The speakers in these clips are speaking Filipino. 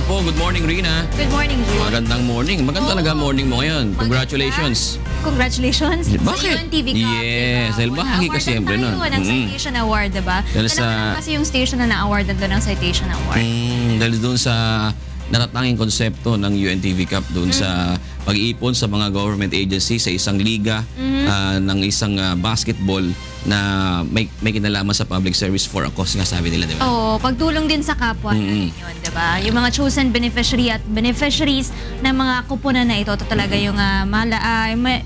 po. Good morning, Rina. Good morning, June. Magandang morning. Maganda talaga morning mo ngayon. Congratulations. Congratulations. Bakit? Sa UNTV Cup. Yes, dahil bahagi ka siyempre nun. Ng Citation Award, diba? Dahil sa... kasi yung station na na-awardan doon ng Citation Award. Dahil doon sa natatanging konsepto ng UNTV Cup doon sa pag-iipon sa mga government agency sa isang liga ng isang basketball na may kinalaman sa public service for a cause nga sabi nila, di ba? Oo, pagtulong din sa kapwa natin yun, di ba? Yung mga chosen beneficiary at beneficiaries ng mga kupunan na ito talaga yung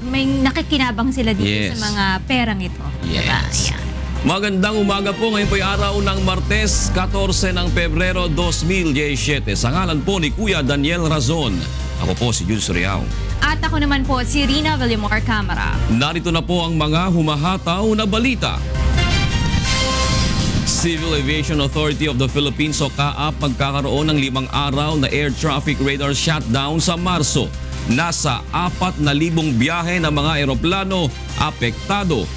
may nakikinabang sila dito sa mga perang ito. Yes. Diba? Ayan. Magandang umaga po. Ngayon po ay araw ng Martes, 14 ng Pebrero 2017. Sa ngalan po ni Kuya Daniel Razon. Ako po si Jules Riao. At ako naman po si Rina Villamor Camara. Narito na po ang mga humahataw na balita. Civil Aviation Authority of the Philippines o CAAP magkakaroon ng 5 araw na air traffic radar shutdown sa Marso. Nasa 4,000 biyahe ng mga eroplano apektado.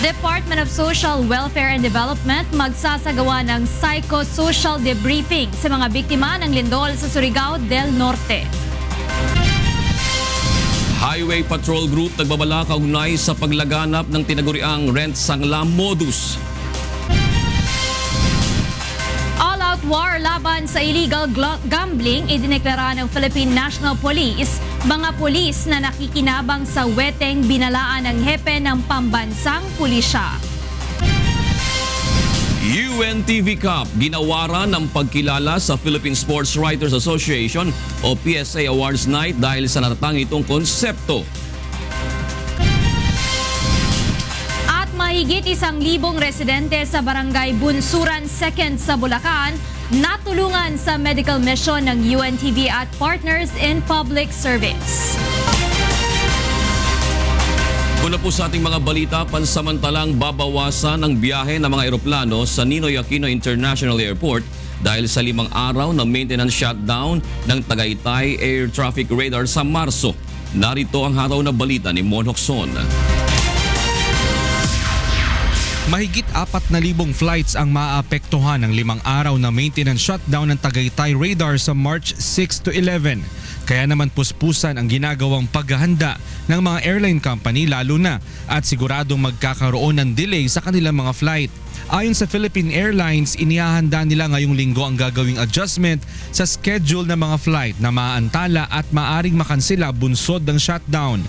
Department of Social Welfare and Development magsasagawa ng psychosocial debriefing sa mga biktima ng lindol sa Surigao del Norte. Highway Patrol Group nagbabala kaugnay sa paglaganap ng tinaguriang rent sangla modus. All-out war laban sa illegal gambling idineklara ng Philippine National Police, mga pulis na nakikinabang sa weteng binalaan ng hepe ng pambansang pulisya. UNTV Cup, ginawaran ng pagkilala sa Philippine Sports Writers Association o PSA Awards Night dahil sa natatang itong konsepto. At mahigit 1,000 residente sa Barangay Bunsuran 2nd sa Bulacan natulungan sa medical mission ng UNTV at Partners in Public Service. Una po sa ating mga balita, pansamantalang babawasan ang biyahe ng mga eroplano sa Ninoy Aquino International Airport dahil sa 5 araw na maintenance shutdown ng Tagaytay Air Traffic Radar sa Marso. Narito ang hataw na balita ni Mon Hocson. Mahigit 4,000 flights ang maaapektuhan ng 5 araw na maintenance shutdown ng Tagaytay Radar sa March 6 to 11. Kaya naman puspusan ang ginagawang paghahanda ng mga airline company lalo na at siguradong magkakaroon ng delay sa kanilang mga flight. Ayon sa Philippine Airlines, inihahanda nila ngayong linggo ang gagawing adjustment sa schedule ng mga flight na maaantala at maaring makansela bunsod ng shutdown.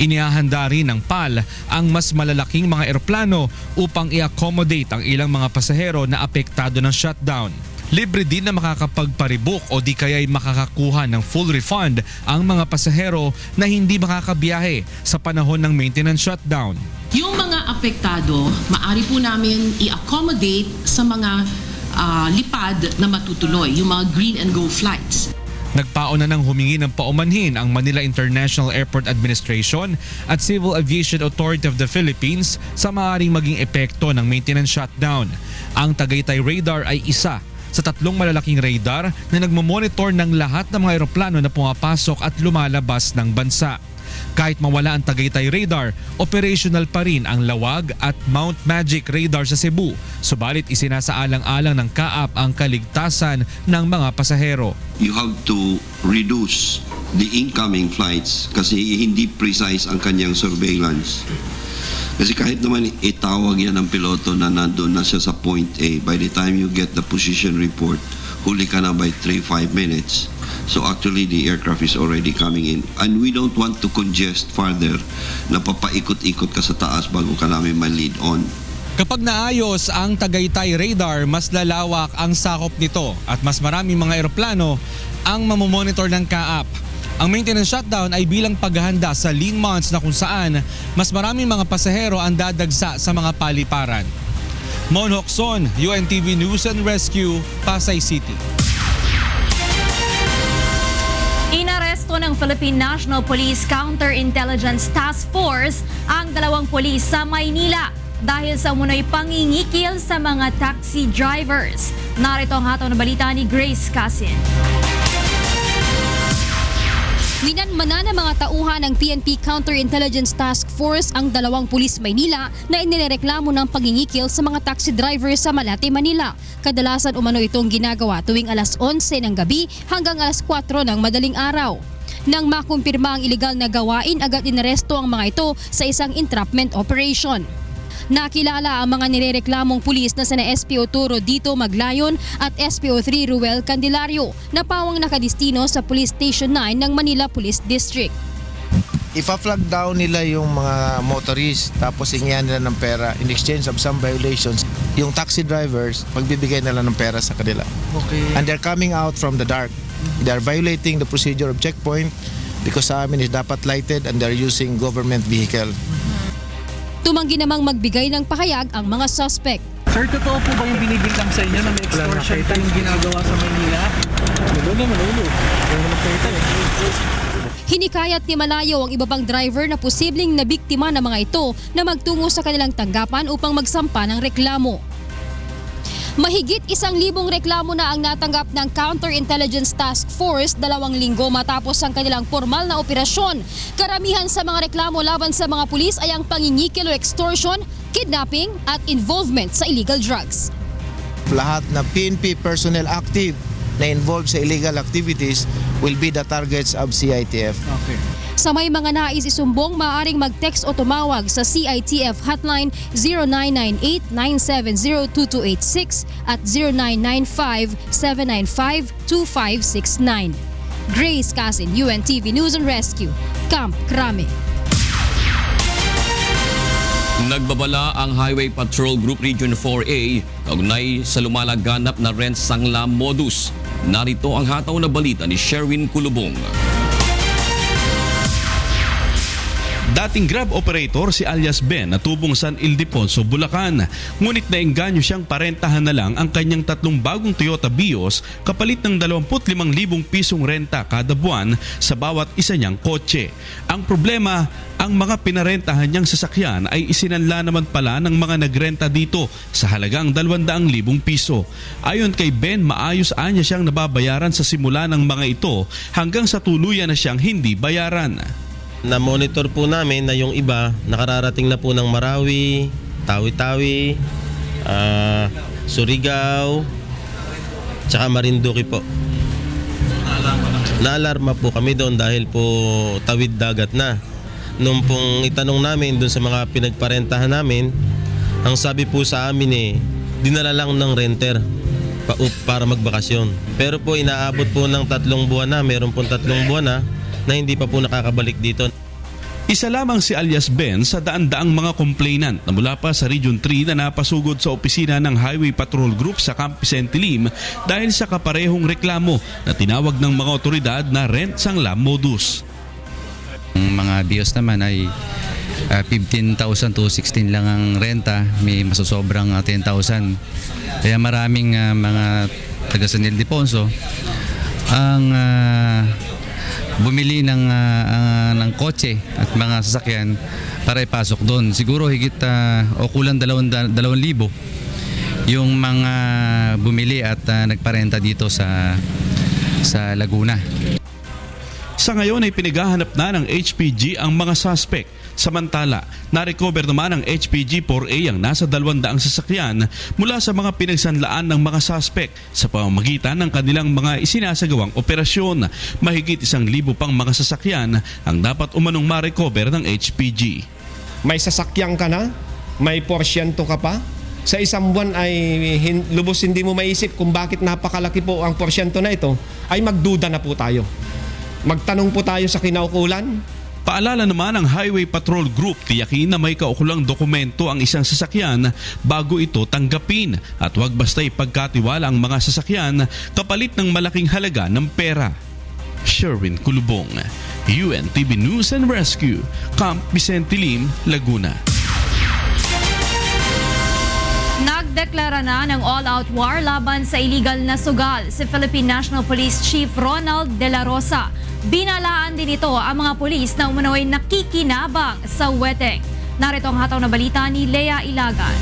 Inihahanda rin ng PAL ang mas malalaking mga eroplano upang i-accommodate ang ilang mga pasahero na apektado ng shutdown. Libre din na makakapagparebook o di kaya'y makakakuha ng full refund ang mga pasahero na hindi makakabiyahe sa panahon ng maintenance shutdown. Yung mga apektado, maaari po namin i-accommodate sa mga lipad na matutuloy, yung mga green and go flights. Nagpaon na ng humingi ng paumanhin ang Manila International Airport Administration at Civil Aviation Authority of the Philippines sa maaaring maging epekto ng maintenance shutdown. Ang Tagaytay Radar ay isa sa 3 malalaking radar na nagmamonitor ng lahat ng mga eroplano na pumapasok at lumalabas ng bansa. Kahit mawala ang Tagaytay Radar, operational pa rin ang Lawag at Mount Magic Radar sa Cebu. Subalit isinasaalang-alang ng CAAP ang kaligtasan ng mga pasahero. You have to reduce the incoming flights kasi hindi precise ang kanyang surveillance. Kasi kahit naman itawag yan ng piloto na nandun na siya sa point A, by the time you get the position report, huli ka na by 3-5 minutes. So actually the aircraft is already coming in. And we don't want to congest further na papaikot-ikot ka sa taas bago ka namin ma-lead on. Kapag naayos ang Tagaytay Radar, mas lalawak ang sakop nito at mas maraming mga eroplano ang mamomonitor ng CAAP. Ang maintenance shutdown ay bilang paghahanda sa lean months na kung saan mas maraming mga pasahero ang dadagsa sa mga paliparan. Mon Hocson, UNTV News and Rescue, Pasay City. Inaresto ng Philippine National Police Counterintelligence Task Force ang 2 pulis sa Maynila dahil sa umunoy pangingikil sa mga taxi drivers. Narito ang hataw na balita ni Grace Casin. Minanmana ng mga tauhan ng PNP Counterintelligence Task Force ang 2 pulis Maynila na inireklamo ng pangingikil sa mga taxi driver sa Malate, Manila. Kadalasan umano itong ginagawa tuwing alas 11 ng gabi hanggang alas 4 ng madaling araw. Nang makumpirma ang iligal na gawain, agad inaresto ang mga ito sa isang entrapment operation. Nakilala ang mga nirereklamong pulis na sina SPO Turo Dito Maglayon at SPO 3 Ruel Candelario na pawang nakadistino sa Police Station 9 ng Manila Police District. Ipa-flag down nila yung mga motorist tapos hingihan nila ng pera in exchange of some violations. Yung taxi drivers, magbibigay nila ng pera sa kanila. Okay. And they're coming out from the dark. They're violating the procedure of checkpoint because sa amin is dapat lighted and they're using government vehicle. Tumanggi namang magbigay ng pahayag ang mga suspect. Sir, totoo po ba yung binibilang sa inyo na may extortion yung ginagawa sa Maynila? Hinikayat ni Malayo ang iba pang driver na posibleng nabiktima ng mga ito na magtungo sa kanilang tanggapan upang magsampa ng reklamo. Mahigit 1,000 reklamo na ang natanggap ng Counterintelligence Task Force 2 linggo matapos ang kanilang formal na operasyon. Karamihan sa mga reklamo laban sa mga pulis ay ang pangingikil o extortion, kidnapping at involvement sa illegal drugs. Lahat na PNP personnel active na involved sa illegal activities will be the targets of CITF. Okay. Sa may mga nais isumbong, maaaring mag-text o tumawag sa CITF hotline 0998-970-2286 at 0995-795-2569. Grace Casin, UNTV News and Rescue, Camp Crame. Nagbabala ang Highway Patrol Group Region 4A kaugnay sa lumalaganap na rent sangla modus. Narito ang hataw na balita ni Sherwin Kulubong. Dating Grab operator si alias Ben na tubong San Ildefonso, Bulacan. Ngunit naengganyo siyang parentahan na lang ang kanyang 3 bagong Toyota Vios kapalit ng 25,000 pisong renta kada buwan sa bawat isa niyang kotse. Ang problema, ang mga pinarentahan niyang sasakyan ay isinanla naman pala ng mga nagrenta dito sa halagang 200,000 piso. Ayon kay Ben, maayos anya siyang nababayaran sa simula ng mga ito hanggang sa tuluyan na siyang hindi bayaran. Na-monitor po namin na yung iba nakararating na po ng Marawi, Tawi-Tawi, Surigao, tsaka Marinduque po. Naalarma po kami doon dahil po tawid dagat na. Nung pong itanong namin doon sa mga pinagparentahan namin, ang sabi po sa amin dinala lang ng renter para magbakasyon. Pero po inaabot po ng 3 buwan na, meron pong 3 buwan na hindi pa po nakakabalik dito. Isa lamang si alias Ben sa daan-daang mga complainant na mula pa sa Region 3 na napasugod sa opisina ng Highway Patrol Group sa Camp Vicente Lim dahil sa kaparehong reklamo na tinawag ng mga otoridad na rent sangla modus. Ang mga bios naman ay 15,000 to 16 lang ang renta, may masosobrang 10,000. Kaya maraming mga taga San Ildefonso ang bumili ng kotse at mga sasakyan para ipasok doon. Siguro higit o kulang 2,000 yung mga bumili at nagparenta dito sa Laguna. Sa ngayon ay pinaghahanap na ng HPG ang mga suspect. Samantala, na-recover naman ng HPG 4A ang nasa 200 sasakyan mula sa mga pinagsanlaan ng mga suspect sa pamamagitan ng kanilang mga isinasagawang operasyon. Mahigit 1,000 pang mga sasakyan ang dapat umanong ma-recover ng HPG. May sasakyan ka na, may porsyento ka pa. Sa isang buwan ay lubos hindi mo maisip kung bakit napakalaki po ang porsyento na ito, ay magduda na po tayo. Magtanong po tayo sa kinaukulan. Paalala naman ng Highway Patrol Group, tiyakin na may kaukulang dokumento ang isang sasakyan bago ito tanggapin at huwag basta ipagkatiwala ang mga sasakyan kapalit ng malaking halaga ng pera. Sherwin Kulubong, UNTV News and Rescue, Camp Vicente Lim, Laguna. Nagdeklara na ng all-out war laban sa illegal na sugal si Philippine National Police Chief Ronald De La Rosa. Binalaan din ito ang mga pulis na umano'y nakikinabang sa weteng. Narito ang hataw na balita ni Lea Ilagan.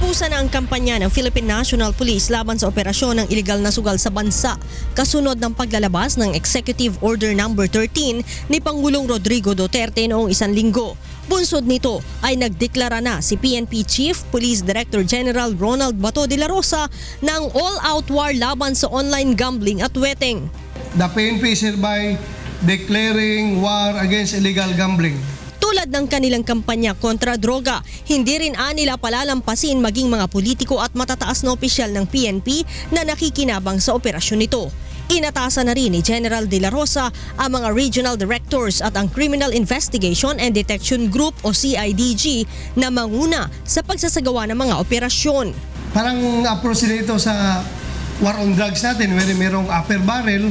Utusan na ang kampanya ng Philippine National Police laban sa operasyon ng iligal na sugal sa bansa kasunod ng paglalabas ng Executive Order No. 13 ni Pangulong Rodrigo Duterte noong 1 linggo. Bunsod nito ay nagdeklara na si PNP Chief Police Director General Ronald Bato de la Rosa ng all-out war laban sa online gambling at weteng. The PNP is hereby declaring war against illegal gambling. Tulad ng kanilang kampanya kontra droga, hindi rin nila palalampasin maging mga politiko at matataas na opisyal ng PNP na nakikinabang sa operasyon nito. Inatasan na rin ni General De La Rosa ang mga regional directors at ang Criminal Investigation and Detection Group o CIDG na manguna sa pagsasagawa ng mga operasyon. Parang approach nito sa war on drugs natin, merong upper barrel,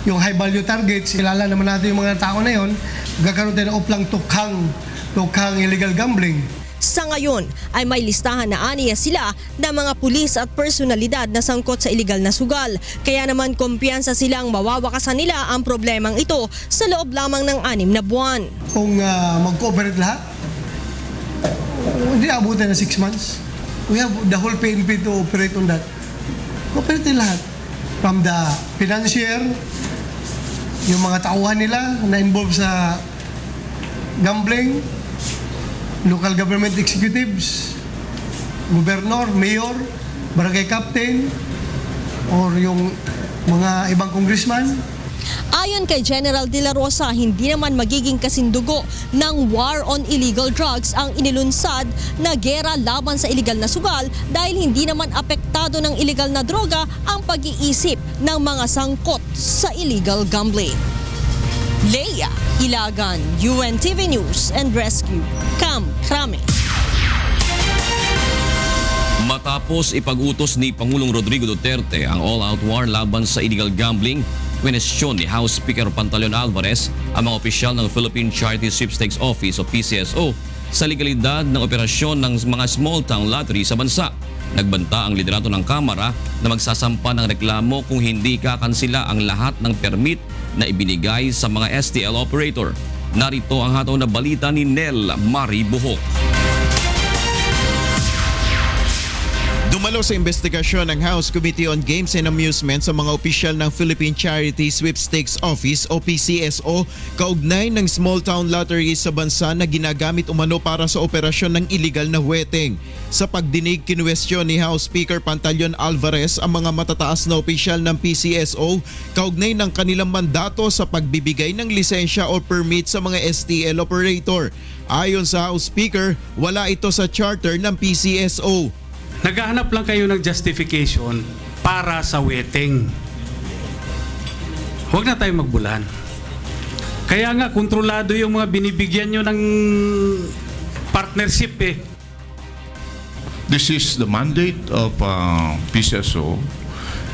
yung high value targets, kilala naman natin yung mga tao na yon, gagkaroon tayo ng uplang tukhang illegal gambling. Sa ngayon ay may listahan na aniya sila ng mga pulis at personalidad na sangkot sa illegal na sugal. Kaya naman kumpiyansa silang mawawakasan nila ang problemang ito sa loob lamang ng 6 na buwan. Kung mag-cooperate lahat, hindi abutin na 6 months. We have the whole PNP to operate on that. Cooperate lahat. From the financier, yung mga tauhan nila na involved sa gambling, local government executives, gobernador, mayor, barangay captain, or yung mga ibang congressman. Ayon kay General De La Rosa, hindi naman magiging kasindugo ng war on illegal drugs ang inilunsad na gera laban sa illegal na sugal dahil hindi naman apektado ng illegal na droga ang pag-iisip ng mga sangkot sa illegal gambling. Leia Ilagan, UNTV News and Rescue, Camp Crame. Matapos ipag-utos ni Pangulong Rodrigo Duterte ang all-out war laban sa illegal gambling, kwestiyon ni House Speaker Pantaleon Alvarez ang mga opisyal ng Philippine Charity Sweepstakes Office o PCSO sa legalidad ng operasyon ng mga small town lottery sa bansa. Nagbanta ang liderato ng Kamara na magsasampa ng reklamo kung hindi kakansila ang lahat ng permit na ibinigay sa mga STL operator. Narito ang hataw na balita ni Nel Mari Buhok. Dumalo sa investigasyon ng House Committee on Games and Amusement sa mga opisyal ng Philippine Charity Sweepstakes Office o PCSO kaugnay ng small town lottery sa bansa na ginagamit umano para sa operasyon ng illegal na weteng. Sa pagdinig, kinuwestiyon ni House Speaker Pantaleon Alvarez ang mga matataas na opisyal ng PCSO kaugnay ng kanilang mandato sa pagbibigay ng lisensya o permit sa mga STL operator. Ayon sa House Speaker, wala ito sa charter ng PCSO. Naghahanap lang kayo ng justification para sa weteng. Huwag na tayo magbulan. Kaya nga, kontrolado yung mga binibigyan nyo ng partnership eh. This is the mandate of PCSO,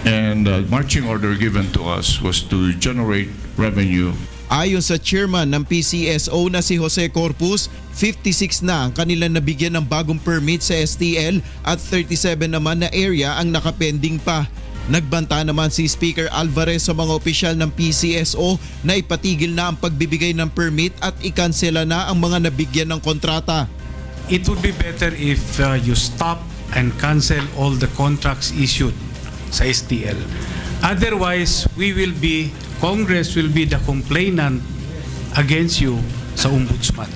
and the marching order given to us was to generate revenue. Ayon sa chairman ng PCSO na si Jose Corpus, 56 na ang kanilang nabigyan ng bagong permit sa STL at 37 naman na area ang nakapending pa. Nagbanta naman si Speaker Alvarez sa mga opisyal ng PCSO na ipatigil na ang pagbibigay ng permit at ikansela na ang mga nabigyan ng kontrata. It would be better if you stop and cancel all the contracts issued sa STL. Otherwise, Congress will be the complainant against you sa Ombudsman.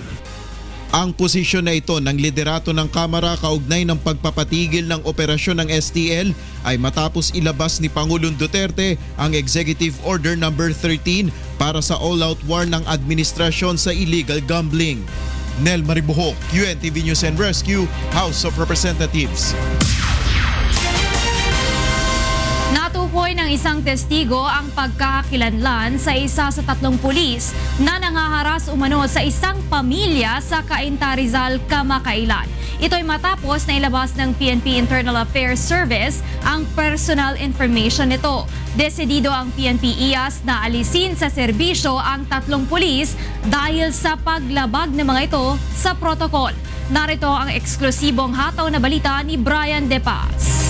Ang posisyon na ito ng liderato ng Kamara kaugnay ng pagpapatigil ng operasyon ng STL ay matapos ilabas ni Pangulong Duterte ang Executive Order No. 13 para sa all-out war ng administrasyon sa illegal gambling. Nel Maribuhok, UNTV News and Rescue, House of Representatives. Natukoy ng isang testigo ang pagkakakilanlan sa isa sa 3 pulis na nangaharas umano sa isang pamilya sa Cainta, Rizal kamakailan. Ito'y matapos na ilabas ng PNP Internal Affairs Service ang personal information nito. Desidido ang PNP IAS na alisin sa serbisyo ang 3 pulis dahil sa paglabag ng mga ito sa protokol. Narito ang eksklusibong hataw na balita ni Brian De Paz.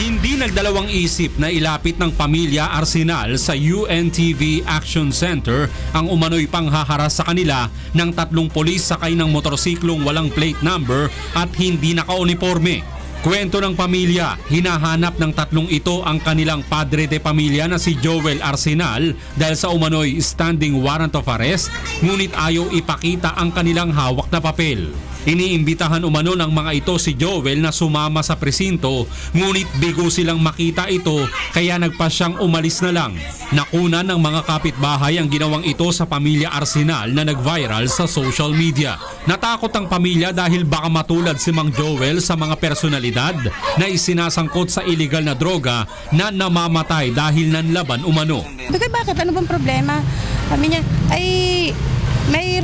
Hindi nagdalawang isip na ilapit ng pamilya Arsenal sa UNTV Action Center ang umano'y panghaharas sa kanila ng 3 pulis sakay ng motorsiklong walang plate number at hindi naka-uniforme. Kwento ng pamilya, hinahanap ng 3 ito ang kanilang padre de pamilya na si Joel Arsenal dahil sa umano'y standing warrant of arrest, ngunit ayaw ipakita ang kanilang hawak na papel. Iniimbitahan umano ng mga ito si Joel na sumama sa presinto, ngunit bigo silang makita ito kaya nagpa siyang umalis na lang. Nakuna ng mga kapitbahay ang ginawang ito sa pamilya Arsenal na nag-viral sa social media. Natakot ang pamilya dahil baka matulad si Mang Joel sa mga personalidad na isinasangkot sa illegal na droga na namamatay dahil nanlaban umano. Bakit? Ano bang problema? Sabi niya, ay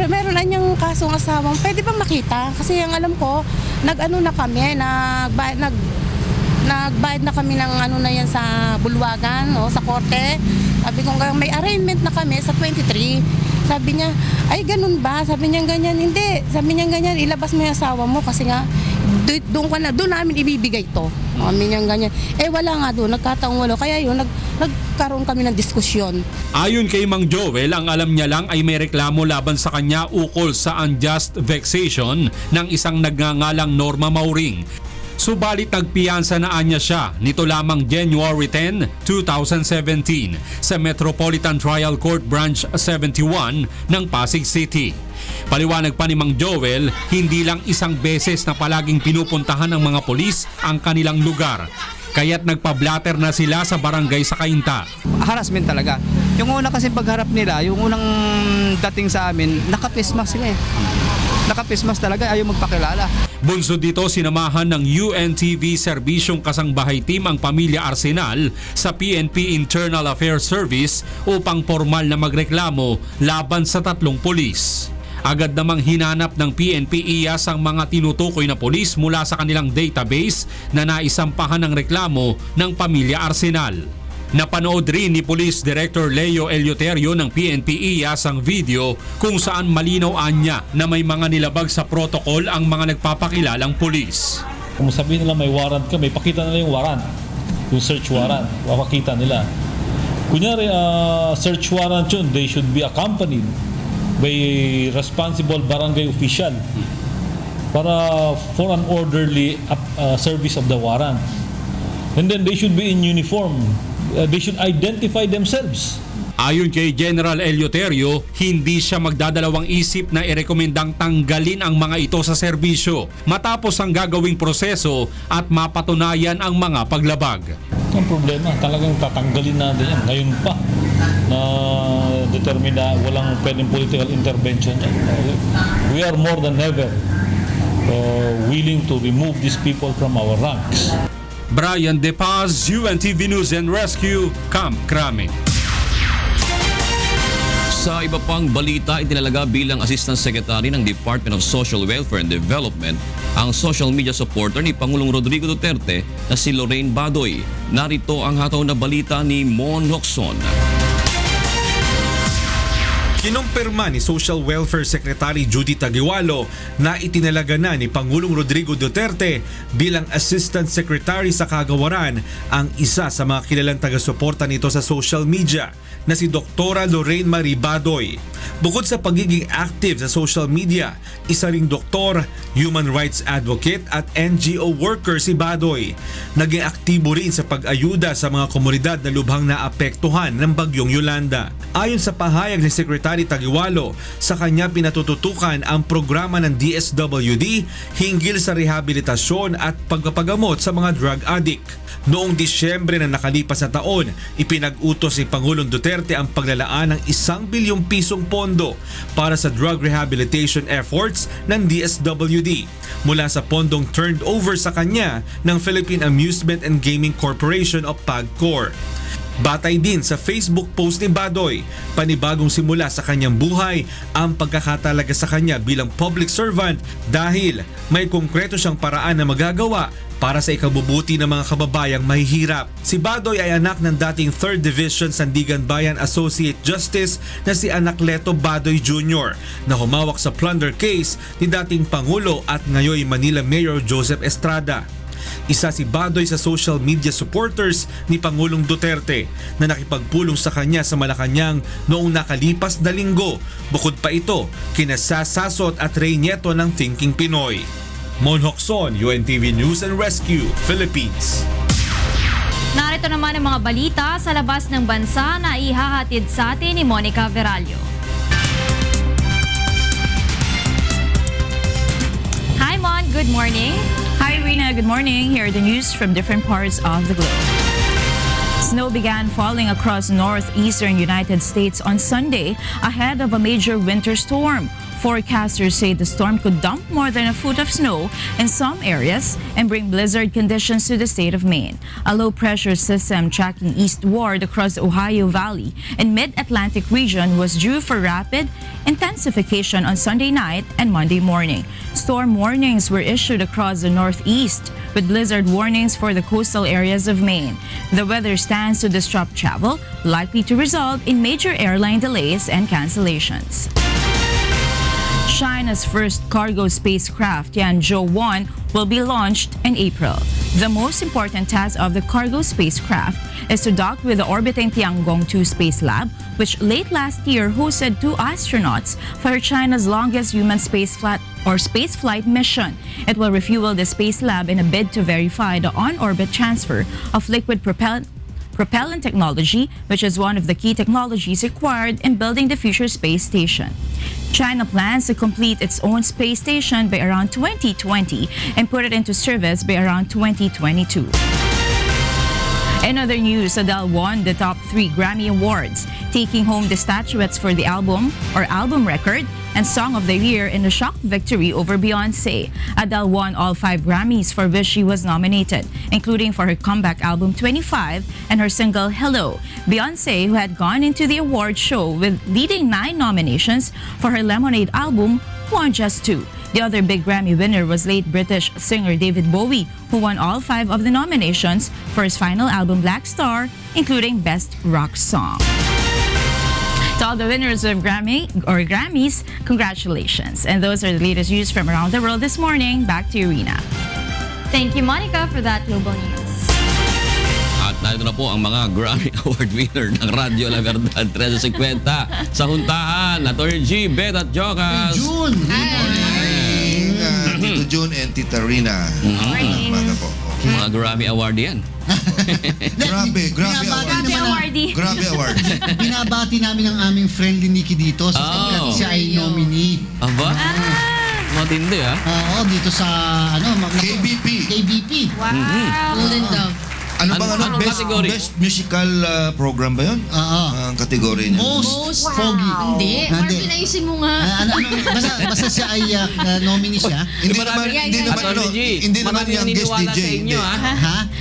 meron na niyang kasong asawang, pwede bang makita? Kasi ang alam ko, nag-ano na kami, nagbayad na kami ng ano na yan sa bulwagan o sa korte. Sabi ko may arraignment na kami sa 23. Sabi niya, ay ganun ba? Sabi niya ganyan, hindi. Sabi niya ganyan, ilabas mo yung asawa mo kasi nga doon namin ibibigay to. Sabi niya ganyan. Wala nga doon, nagkataong wala. Kaya yun, nagkaroon kami ng diskusyon. Ayon kay Mang Joel, ang alam niya lang ay may reklamo laban sa kanya ukol sa unjust vexation ng isang nagngangalang Norma Mauring. Subalit nagpiyansa na anya siya nito lamang January 10, 2017 sa Metropolitan Trial Court Branch 71 ng Pasig City. Paliwanag pa ni Mang Joel, hindi lang isang beses na palaging pinupuntahan ng mga polis ang kanilang lugar. Kaya't nagpa-blatter na sila sa barangay sa Cainta. Harassment talaga. Yung una kasi pagharap nila, yung unang dating sa amin, nakapismas sila eh. Nakapismas talaga, ayaw magpakilala. Bunsod dito, sinamahan ng UNTV Serbisyong Kasangbahay Team ang pamilya Arsenal sa PNP Internal Affairs Service upang formal na magreklamo laban sa 3 pulis. Agad namang hinanap ng PNP IAS ang mga tinutukoy na pulis mula sa kanilang database na naisampahan ng reklamo ng pamilya Arsenal. Napanood rin ni Police Director Leo Eleuterio ng PNP IAS ang video kung saan malinaw anya na may mga nilabag sa protocol ang mga nagpapakilalang pulis. Kung sabihin nila may warrant ka, may pakita nila yung warrant, yung search warrant, mapakita nila. Kunyari, search warrant yun, they should be accompanied by responsible barangay official for an orderly service of the warrant. And then they should be in uniform. They should identify themselves. Ayon kay General Eleuterio, hindi siya magdadalawang isip na irekomendang tanggalin ang mga ito sa serbisyo matapos ang gagawing proseso at mapatunayan ang mga paglabag. Ang problema, talagang tatanggalin natin yan. Ngayon pa na determina walang pwedeng political intervention. We are more than ever willing to remove these people from our ranks. Brian De Paz, UNTV News and Rescue, Camp Crame. Sa iba pang balita, itinalaga bilang Assistant Secretary ng Department of Social Welfare and Development ang social media supporter ni Pangulong Rodrigo Duterte na si Lorraine Badoy. Narito ang hataw na balita ni Mon Locson. Kinumpirma ni Social Welfare Secretary Judy Taguiwalo na itinalaga na ni Pangulong Rodrigo Duterte bilang Assistant Secretary sa Kagawaran ang isa sa mga kilalang taga-suporta nito sa social media na si Dr. Lorraine Marie Badoy. Bukod sa pagiging active sa social media, isa ring doktor, human rights advocate at NGO worker si Badoy. Naging aktibo rin sa pag-ayuda sa mga komunidad na lubhang naapektuhan ng Bagyong Yolanda. Ayon sa pahayag ni Secretary Taguiwalo, sa kanya pinatututukan ang programa ng DSWD hinggil sa rehabilitasyon at pagpapagamot sa mga drug addict. Noong Disyembre na nakalipas na taon, ipinag-utos ni Pangulong Duterte ang paglalaan ng 1 bilyong pisong pondo para sa drug rehabilitation efforts ng DSWD mula sa pondong turned over sa kanya ng Philippine Amusement and Gaming Corporation o PAGCOR. Batay din sa Facebook post ni Badoy, panibagong simula sa kanyang buhay ang pagkakatalaga sa kanya bilang public servant dahil may konkreto siyang paraan na magagawa para sa ikabubuti ng mga kababayang mahihirap. Si Badoy ay anak ng dating 3rd Division Sandigan Bayan Associate Justice na si Anacleto Badoy Jr. na humawak sa plunder case ni dating Pangulo at ngayon Manila Mayor Joseph Estrada. Isa si Badoy sa social media supporters ni Pangulong Duterte na nakipagpulong sa kanya sa Malacanang noong nakalipas na linggo. Bukod pa ito, kina Sasasot at Ray Nieto ng Thinking Pinoy. Mon Hocson, UNTV News and Rescue, Philippines. Narito naman ang mga balita sa labas ng bansa na ihahatid sa atin ni Monica Verallo. Hi Mon, good morning. Hi Rina, good morning. Here are the news from different parts of the globe. Snow began falling across northeastern United States on Sunday ahead of a major winter storm. Forecasters say the storm could dump more than a foot of snow in some areas and bring blizzard conditions to the state of Maine. A low-pressure system tracking eastward across the Ohio Valley and mid-Atlantic region was due for rapid intensification on Sunday night and Monday morning. Storm warnings were issued across the Northeast, with blizzard warnings for the coastal areas of Maine. The weather stands to disrupt travel, likely to result in major airline delays and cancellations. China's first cargo spacecraft, Tianzhou 1, will be launched in April. The most important task of the cargo spacecraft is to dock with the orbiting Tiangong 2 Space Lab, which late last year hosted 2 astronauts for China's longest human spaceflight mission. It will refuel the Space Lab in a bid to verify the on-orbit transfer of liquid propellant technology, which is one of the key technologies required in building the future space station. China plans to complete its own space station by around 2020 and put it into service by around 2022. In other news, Adele won the top 3 Grammy Awards, taking home the statuettes for the album record and Song of the Year in a shock victory over Beyoncé. Adele won all 5 Grammys for which she was nominated, including for her comeback album 25 and her single Hello. Beyoncé, who had gone into the award show with leading 9 nominations for her Lemonade album, won just 2. The other big Grammy winner was late British singer David Bowie, who won all 5 of the nominations for his final album Black Star, including Best Rock Song. To all the winners of Grammys, congratulations. And those are the latest news from around the world this morning. Back to you, Rina. Thank you, Monica, for that global news. At narito na po ang mga Grammy Award winner ng Radyo La Verdad 1350 sa huntahan. Atty. G, Beth at Jocas. June! Tito June and Tita Rina. Umaga po. Mga Grammy Award yan. Grabe award. Grabe award. Binabati namin ang aming friendly Nikki dito sapagkat siya ay nominee. Aba? Matindi ha? Oo, dito sa KBP. Wow. Golden Dove. Ano bang best musical program ba yun? Ang kategory niya. Most foggy. Hindi. Marvin, ayusin mo nga. Basta siya ay nominee siya. Hindi naman yung guest DJ.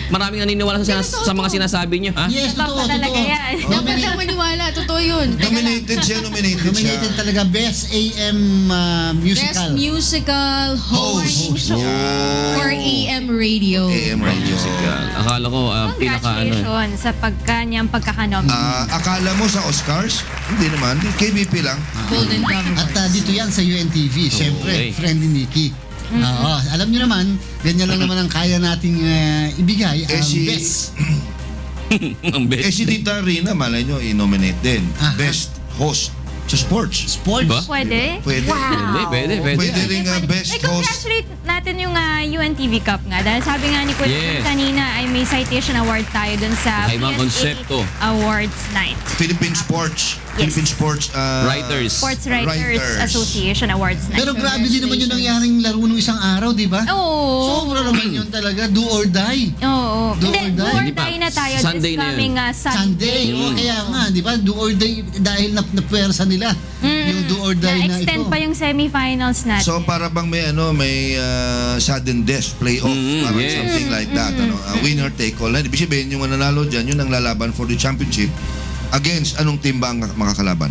Maraming naniniwala sa mga sinasabi niyo, ha? Yes, totoo. Dapat lang maniwala. Totoo yun. Nominated siya. Nominated talaga. Best AM musical. Best musical host for AM radio. AM radio. Akala ko Congratulations sa pagkanyang pagkakanom. Akala mo sa Oscars? Hindi naman. KBP lang. Golden Dove. At dito yan sa UNTV. Siyempre, friendly Nikki. Alam niyo naman, ganyan lang naman ang kaya nating ibigay ang best. Si Tita Rina, malay nyo, i-nominate din. Best host sa sports. Pwede? Pwede. Wow. Pwede rin best host. Congratulate natin yung UNTV Cup nga. Dahil sabi nga ni Kuya kanina ay may citation award tayo dun sa Ibang konsepto. Awards Night. Philippine Sports. Philippine Sports Writers. Sports Writers Association Awards Night. Pero grabe din naman yung nangyaring laro nung isang araw, di ba? Oo. Sobra naman yun talaga. Do or die. Oo. Do or die. Do or die na tayo Sunday this coming Sunday. Kaya nga, di ba? Do or die dahil napwersa nila. Yung do or die na ito. Na-extend pa yung semifinals natin. So para bang may sudden death playoff, parang something like that. Winner take all. Ibig sabihin yung mananalo dyan, yun ang lalaban for the championship. Against anong team ba ang makakalaban?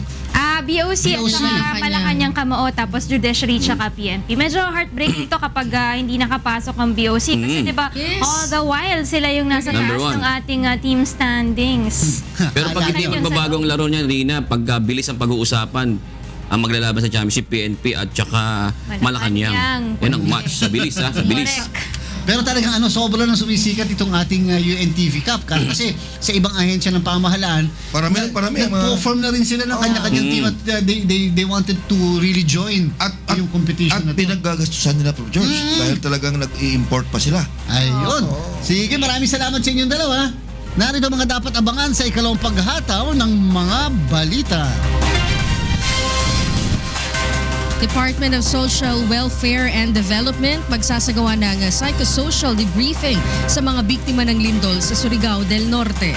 BOC at saka Malacanang Kamao, tapos Judiciary tsaka PNP. Medyo heartbreak dito kapag hindi nakapasok ang BOC. Kasi diba, all the while sila yung nasa taas ng ating team standings. Pero pag hindi magbabagong laro niya, Rina, pag bilis ang pag-uusapan, ang maglalaban sa championship, PNP at saka Malacanang. Yan ang match sa bilis, ha? Sa bilis. Pero talagang sobra nang sumisikat itong ating UNTV Cup kasi sa ibang ahensya ng pamahalaan, parami nag-perform na rin sila ng kanya-kanyang team at they wanted to really join yung competition at na to. Pinagagastusan nila, Prof. George, dahil talagang nag-i-import pa sila. Ayun. Sige, maraming salamat sa inyong dalawa. Narito mga dapat abangan sa ikalawang paghataw ng mga balita. Department of Social Welfare and Development magsasagawa ng psychosocial debriefing sa mga biktima ng lindol sa Surigao del Norte.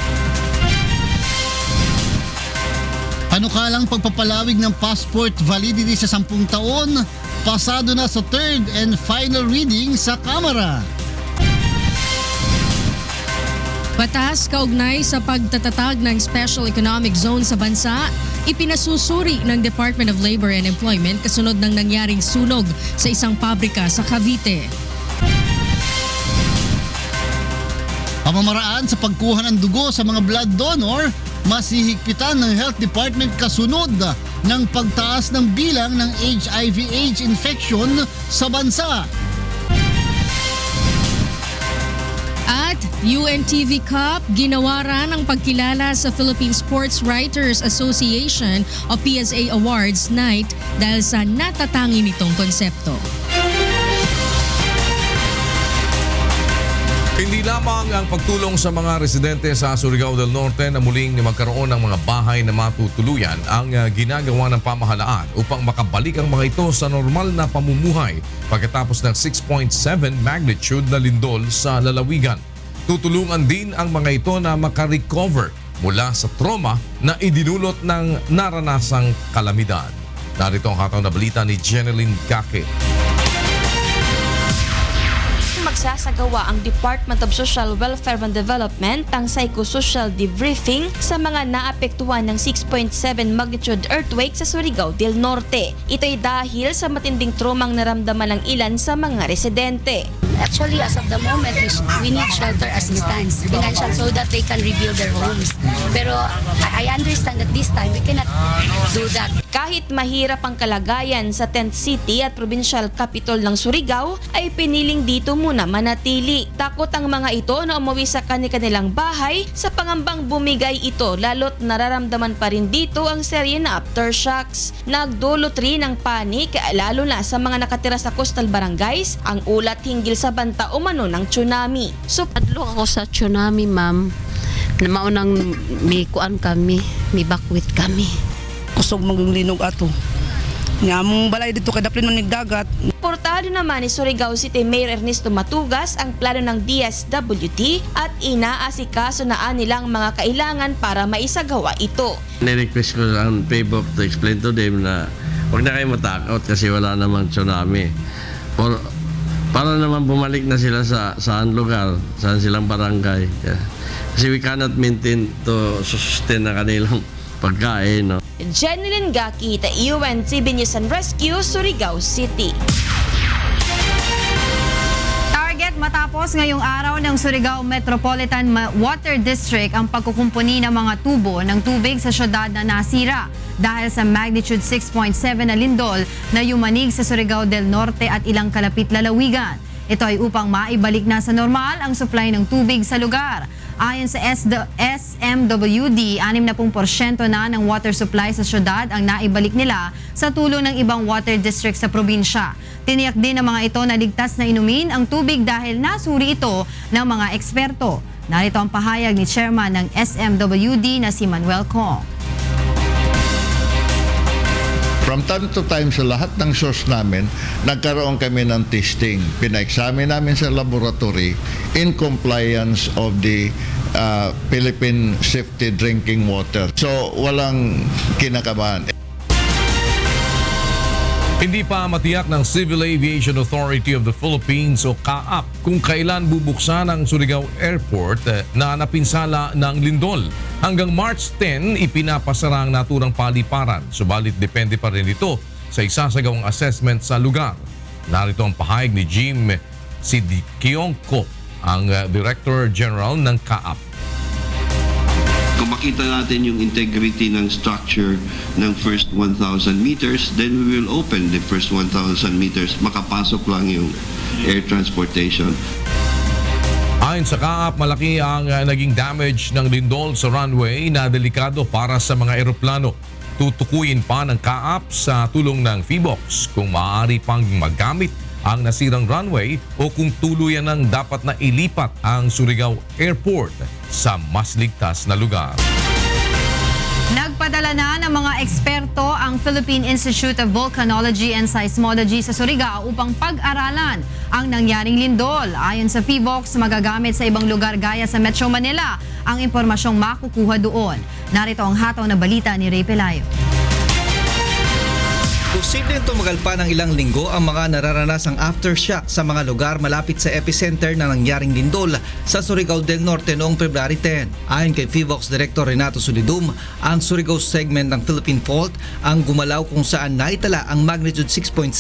Panukalang pagpapalawig ng passport validity sa 10 taon, pasado na sa third and final reading sa Kamara. Batas kaugnay sa pagtatatag ng Special Economic Zone sa bansa, ipinasusuri ng Department of Labor and Employment kasunod ng nangyaring sunog sa isang pabrika sa Cavite. Pamamaraan sa pagkuha ng dugo sa mga blood donor, masihigpitan ng Health Department kasunod ng pagtaas ng bilang ng HIV/AIDS infection sa bansa. At UNTV Cup, ginawaran ang pagkilala sa Philippine Sports Writers Association o PSA Awards Night dahil sa natatangi nitong konsepto. Hindi lamang ang pagtulong sa mga residente sa Surigao del Norte na muling magkaroon ng mga bahay na matutuluyan ang ginagawa ng pamahalaan upang makabalik ang mga ito sa normal na pamumuhay pagkatapos ng 6.7 magnitude na lindol sa lalawigan. Tutulungan din ang mga ito na makarecover mula sa trauma na idinulot ng naranasang kalamidad. Narito ang hataw na balita ni Jeneline Gake. Magsasagawa ang Department of Social Welfare and Development ang psychosocial debriefing sa mga naapektuhan ng 6.7 magnitude earthquake sa Surigao del Norte. Ito'y dahil sa matinding traumang naramdaman ng ilan sa mga residente. Actually, as of the moment, we need shelter assistance, financial, so that they can rebuild their homes. Pero I understand that this time we cannot do that. Kahit mahirap ang kalagayan sa tent city at provincial capital ng Surigao, ay piniling dito muna manatili. Takot ang mga ito na umuwi sa kanilang bahay sa pangambang bumigay ito, lalo't nararamdaman pa rin dito ang serye na aftershocks. Nagdulot rin ng panik, lalo na sa mga nakatira sa coastal barangays, ang ulat hinggil sa banta umano ng tsunami. Adlo ako sa tsunami, ma'am. Na maunang may kuan kami, may bakwit kami. Kusog maglinog ato. Nga mong balay dito kay daplin ng dagat. Portado naman ni Surigao City Mayor Ernesto Matugas ang plano ng DSWD at inaasikaso na nilang mga kailangan para maisagawa ito. Nirequest ko ang PayBook to explain to them na huwag na kayo matakot kasi wala namang tsunami. Para naman bumalik na sila sa saan lugar, saan silang barangay. Kasi we cannot maintain to sustain na kanilang pagkain. No? Jeneline Gaki, UNTV News and Rescue, Surigao City. Target matapos ngayong araw ng Surigao Metropolitan Water District ang pagkukumpuni ng mga tubo ng tubig sa syudad na nasira dahil sa magnitude 6.7 na lindol na yumanig sa Surigao del Norte at ilang kalapit lalawigan. Ito ay upang maibalik na sa normal ang supply ng tubig sa lugar. Ayon sa SMWD, 60% na ng water supply sa syudad ang naibalik nila sa tulong ng ibang water district sa probinsya. Tiniyak din ng mga ito na ligtas na inumin ang tubig dahil nasuri ito ng mga eksperto. Narito ang pahayag ni Chairman ng SMWD na si Manuel Kong. From time to time sa lahat ng source namin, nagkaroon kami ng testing. Pina-examine namin sa laboratory in compliance of the Philippine Safety Drinking Water. So, walang kinakabahan. Hindi pa matiyak ng Civil Aviation Authority of the Philippines o CAAP kung kailan bubuksan ang Surigao Airport na napinsala ng lindol. Hanggang March 10, ipinapasara ang naturang paliparan. Subalit depende pa rin ito sa isasagawang assessment sa lugar. Narito ang pahayag ni Jim Sidikionco, ang Director General ng CAAP. Kung makita natin yung integrity ng structure ng first 1,000 meters, then we will open the first 1,000 meters. Makapasok lang yung air transportation. Ayon sa kaap, malaki ang naging damage ng lindol sa runway na delikado para sa mga eroplano. Tutukuyin pa ng kaap sa tulong ng PHIVOLCS kung maaari pang magamit ang nasirang runway o kung tuluyan nang dapat na ilipat ang Surigao Airport sa mas ligtas na lugar. Nagpadala na ng mga eksperto ang Philippine Institute of Volcanology and Seismology sa Surigao upang pag-aralan ang nangyaring lindol. Ayon sa PHIVOLCS, magagamit sa ibang lugar gaya sa Metro Manila ang impormasyong makukuha doon. Narito ang hataw na balita ni Ray Pelayo. Posibleng tumagal pa ng ilang linggo ang mga nararanasang aftershock sa mga lugar malapit sa epicenter ng nangyaring lindol sa Surigao del Norte noong February 10. Ayon kay PHIVOLCS Director Renato Solidum, ang Surigao segment ng Philippine Fault ang gumalaw kung saan naitala ang magnitude 6.7.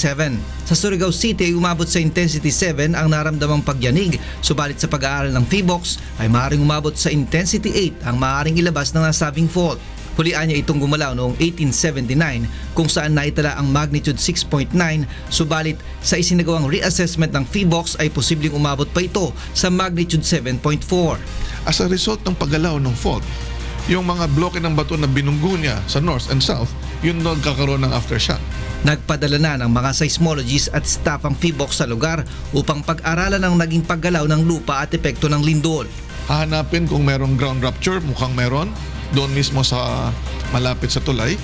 Sa Surigao City ay umabot sa intensity 7 ang naramdamang pagyanig, subalit sa pag-aaral ng PHIVOLCS ay maaaring umabot sa intensity 8 ang maaaring ilabas ng nasabing fault. Hulian niya itong gumalaw noong 1879 kung saan naitala ang magnitude 6.9, subalit sa isinagawang reassessment ng PHIVOLCS ay posibleng umabot pa ito sa magnitude 7.4. As a result ng paggalaw ng fault, yung mga bloke ng bato na binunggo niya sa north and south, yun doon kakaroon ng aftershock. Nagpadala na ng mga seismologists at staff ang PHIVOLCS sa lugar upang pag-aralan ang naging paggalaw ng lupa at epekto ng lindol. Hahanapin kung merong ground rupture, mukhang meron, doon mismo sa malapit sa tulay.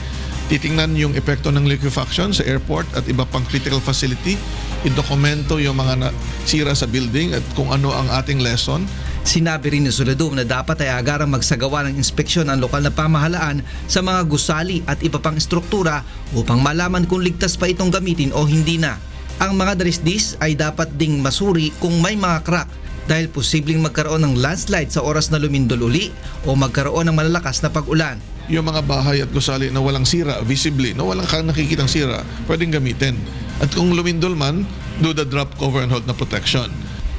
Titingnan yung epekto ng liquefaction sa airport at iba pang critical facility. Idokumento yung mga sira sa building at kung ano ang ating lesson. Sinabi rin ni Solidum na dapat ay agarang magsagawa ng inspeksyon ang lokal na pamahalaan sa mga gusali at iba pang estruktura upang malaman kung ligtas pa itong gamitin o hindi na. Ang mga dalisdis ay dapat ding masuri kung may mga crack dahil posibleng magkaroon ng landslide sa oras na lumindol uli o magkaroon ng malalakas na pag-ulan. Yung mga bahay at gusali na walang sira, visibly, na walang nakikitang sira, pwedeng gamitin. At kung lumindol man, do the drop, cover and hold na protection.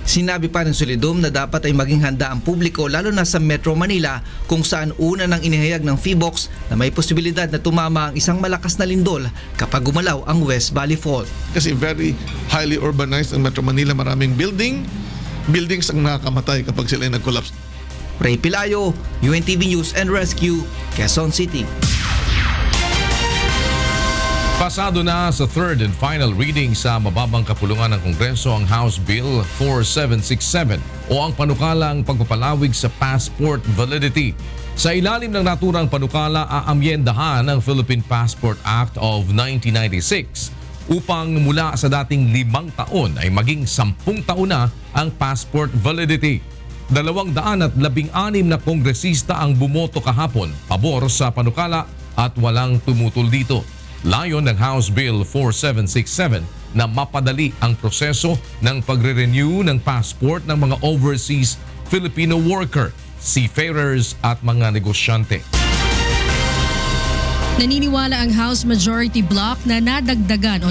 Sinabi pa ng Solidum na dapat ay maging handa ang publiko lalo na sa Metro Manila kung saan una nang inihayag ng PHIVOLCS na may posibilidad na tumama ang isang malakas na lindol kapag gumalaw ang West Valley Fault. Kasi very highly urbanized ang Metro Manila, maraming buildings ang nakakamatay kapag sila ay nag-collapse. Ray Pelayo, UNTV News and Rescue, Quezon City. Pasado na sa third and final reading sa mababang kapulungan ng Kongreso ang House Bill 4767 o ang panukalang pagpapalawig sa passport validity. Sa ilalim ng naturang panukala, aamyendahan ang Philippine Passport Act of 1996 upang mula sa dating 5 taon ay maging 10 taon na ang passport validity. 216 na kongresista ang bumoto kahapon pabor sa panukala at walang tumutol dito. Layon ng House Bill 4767 na mapadali ang proseso ng pagre-renew ng passport ng mga overseas Filipino worker, seafarers at mga negosyante. Naniniwala ang House Majority Bloc na naragdagan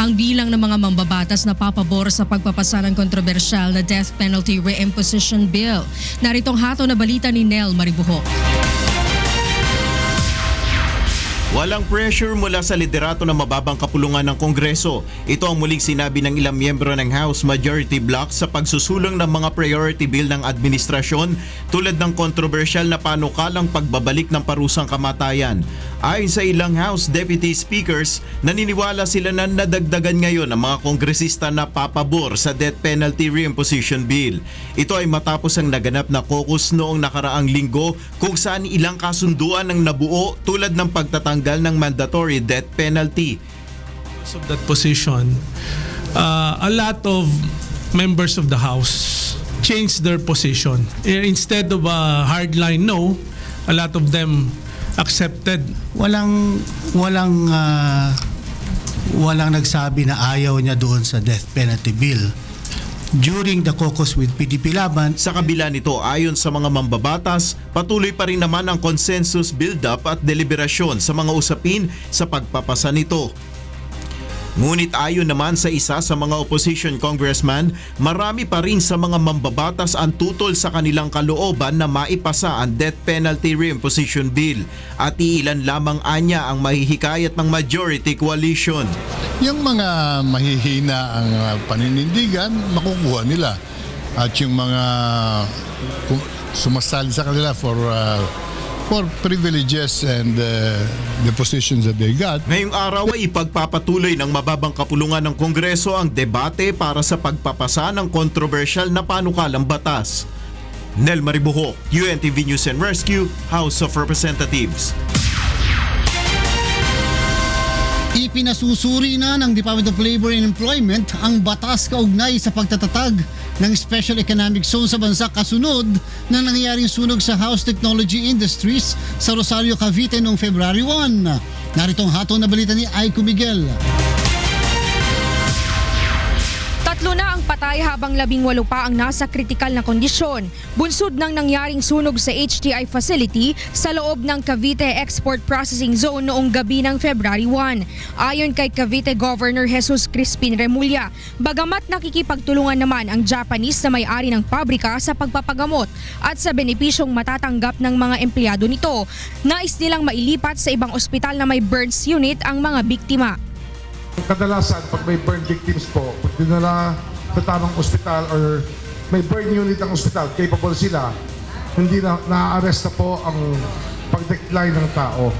ang bilang ng mga mambabatas na papabor sa pagpapasa ng kontrobersyal na death penalty reimposition bill. Naritong hataw na balita ni Nel Maribuhok. Walang pressure mula sa liderato ng mababang kapulungan ng Kongreso. Ito ang muling sinabi ng ilang miyembro ng House Majority Bloc sa pagsusulong ng mga priority bill ng administrasyon tulad ng kontrobersyal na panukalang pagbabalik ng parusang kamatayan. Ayon sa ilang House Deputy Speakers, naniniwala sila na nadagdagan ngayon ang mga kongresista na papabor sa death penalty reimposition bill. Ito ay matapos ang naganap na caucus noong nakaraang linggo kung saan ilang kasunduan ang nabuo tulad ng pagtatanggal ng mandatory death penalty. Because of that position, a lot of members of the House changed their position. Instead of a hardline no, a lot of them accepted. Walang nagsabi na ayaw niya doon sa death penalty bill. During the caucus with PDP Laban. Sa kabila nito, ayon sa mga mambabatas, patuloy pa rin naman ang consensus build-up at deliberasyon sa mga usapin sa pagpapasa nito. Ngunit ayon naman sa isa sa mga opposition congressman, marami pa rin sa mga mambabatas ang tutol sa kanilang kalooban na maipasa ang death penalty reimposition bill at iilan lamang anya ang mahihikayat ng majority coalition. Yung mga mahihina ang paninindigan, makukuha nila. At yung mga sumasali sa kanila for privileges and the positions that they got. Ngayong araw ay ipagpapatuloy ng mababang kapulungan ng Kongreso ang debate para sa pagpapasa ng kontrobersyal na panukalang batas. Nel Maribuhok, UNTV News and Rescue, House of Representatives. Ipinasusuri na ng Department of Labor and Employment ang batas kaugnay sa pagtatatag ng Special Economic Zone sa bansa kasunod ng nangyaring sunog sa House Technology Industries sa Rosario, Cavite noong February 1. Narito ang hatong na balita ni Aiko Miguel. 3 na ang patay habang 18 pa ang nasa kritikal na kondisyon. Bunsod ng nangyaring sunog sa HTI facility sa loob ng Cavite Export Processing Zone noong gabi ng February 1. Ayon kay Cavite Governor Jesus Crispin Remulla, bagamat nakikipagtulungan naman ang Japanese na may-ari ng pabrika sa pagpapagamot at sa benepisyong matatanggap ng mga empleyado nito, nais nilang mailipat sa ibang ospital na may burns unit ang mga biktima. Kadalasan, pag may burn victims po, pag dinala sa tamang ospital or may burn unit ang ospital, capable sila, hindi na na-arrest na po ang pag-decline ng tao.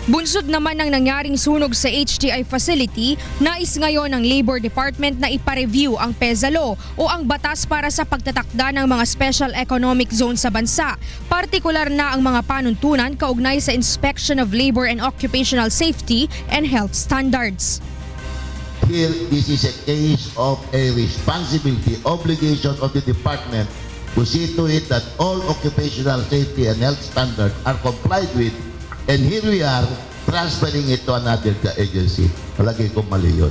Bunsod naman ng nangyaring sunog sa HTI facility, nais ngayon ng Labor Department na ipa-review ang PEZA Law o ang batas para sa pagtatakda ng mga Special Economic Zone sa bansa, partikular na ang mga panuntunan kaugnay sa Inspection of Labor and Occupational Safety and Health Standards. Here, this is a case of a responsibility, obligation of the department to see to it that all occupational safety and health standards are complied with. And here we are, transferring it to another agency. Palagay ko mali yun.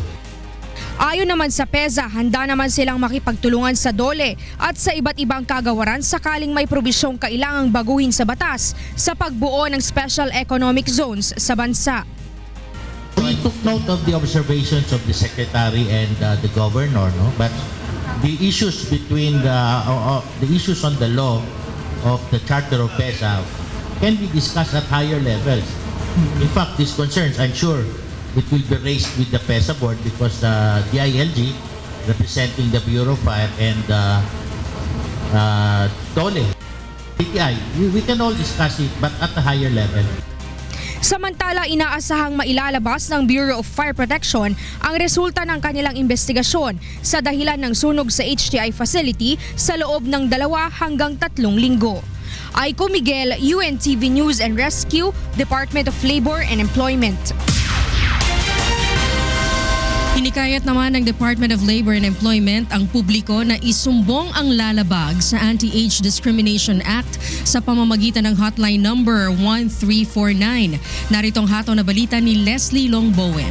Ayon naman sa PEZA, handa naman silang makipagtulungan sa DOLE at sa iba't ibang kagawaran sakaling may probisyong kailangang baguhin sa batas sa pagbuo ng Special Economic Zones sa bansa. We took note of the observations of the Secretary and the Governor, no? But the issues between the issues on the law of the Charter of PEZA can be discussed at higher levels. In fact, these concerns, I'm sure, it will be raised with the PEZA board because the DILG, representing the Bureau of Fire and DOLE, PTI, we can all discuss it but at a higher level. Samantala, inaasahang mailalabas ng Bureau of Fire Protection ang resulta ng kanilang investigasyon sa dahilan ng sunog sa HTI facility sa loob ng 2 hanggang 3 linggo. Aiko Miguel, UNTV News and Rescue, Department of Labor and Employment. Hinikayat naman ng Department of Labor and Employment ang publiko na isumbong ang lalabag sa Anti-Age Discrimination Act sa pamamagitan ng hotline number 1349. Naritong hataw na balita ni Leslie Longbowen.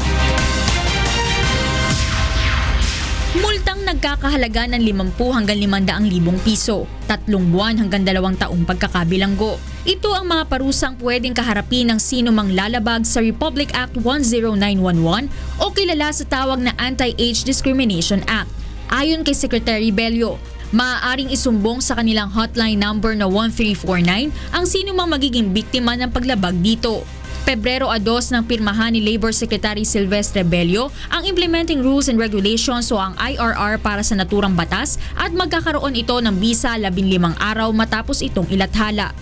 Multang nagkakahalaga ng 50 hanggang 500,000 piso, 3 buwan hanggang 2 taong pagkakabilanggo. Ito ang mga parusang pwedeng kaharapin ng sino mang lalabag sa Republic Act 10911 o kilala sa tawag na Anti-Age Discrimination Act. Ayon kay Secretary Bello, maaaring isumbong sa kanilang hotline number na 1349 ang sino mang magiging biktima ng paglabag dito. Pebrero 2 nang pirmahan ni Labor Secretary Silvestre Bello ang Implementing Rules and Regulations o ang IRR para sa naturang batas at magkakaroon ito ng bisa 15 araw matapos itong ilathala.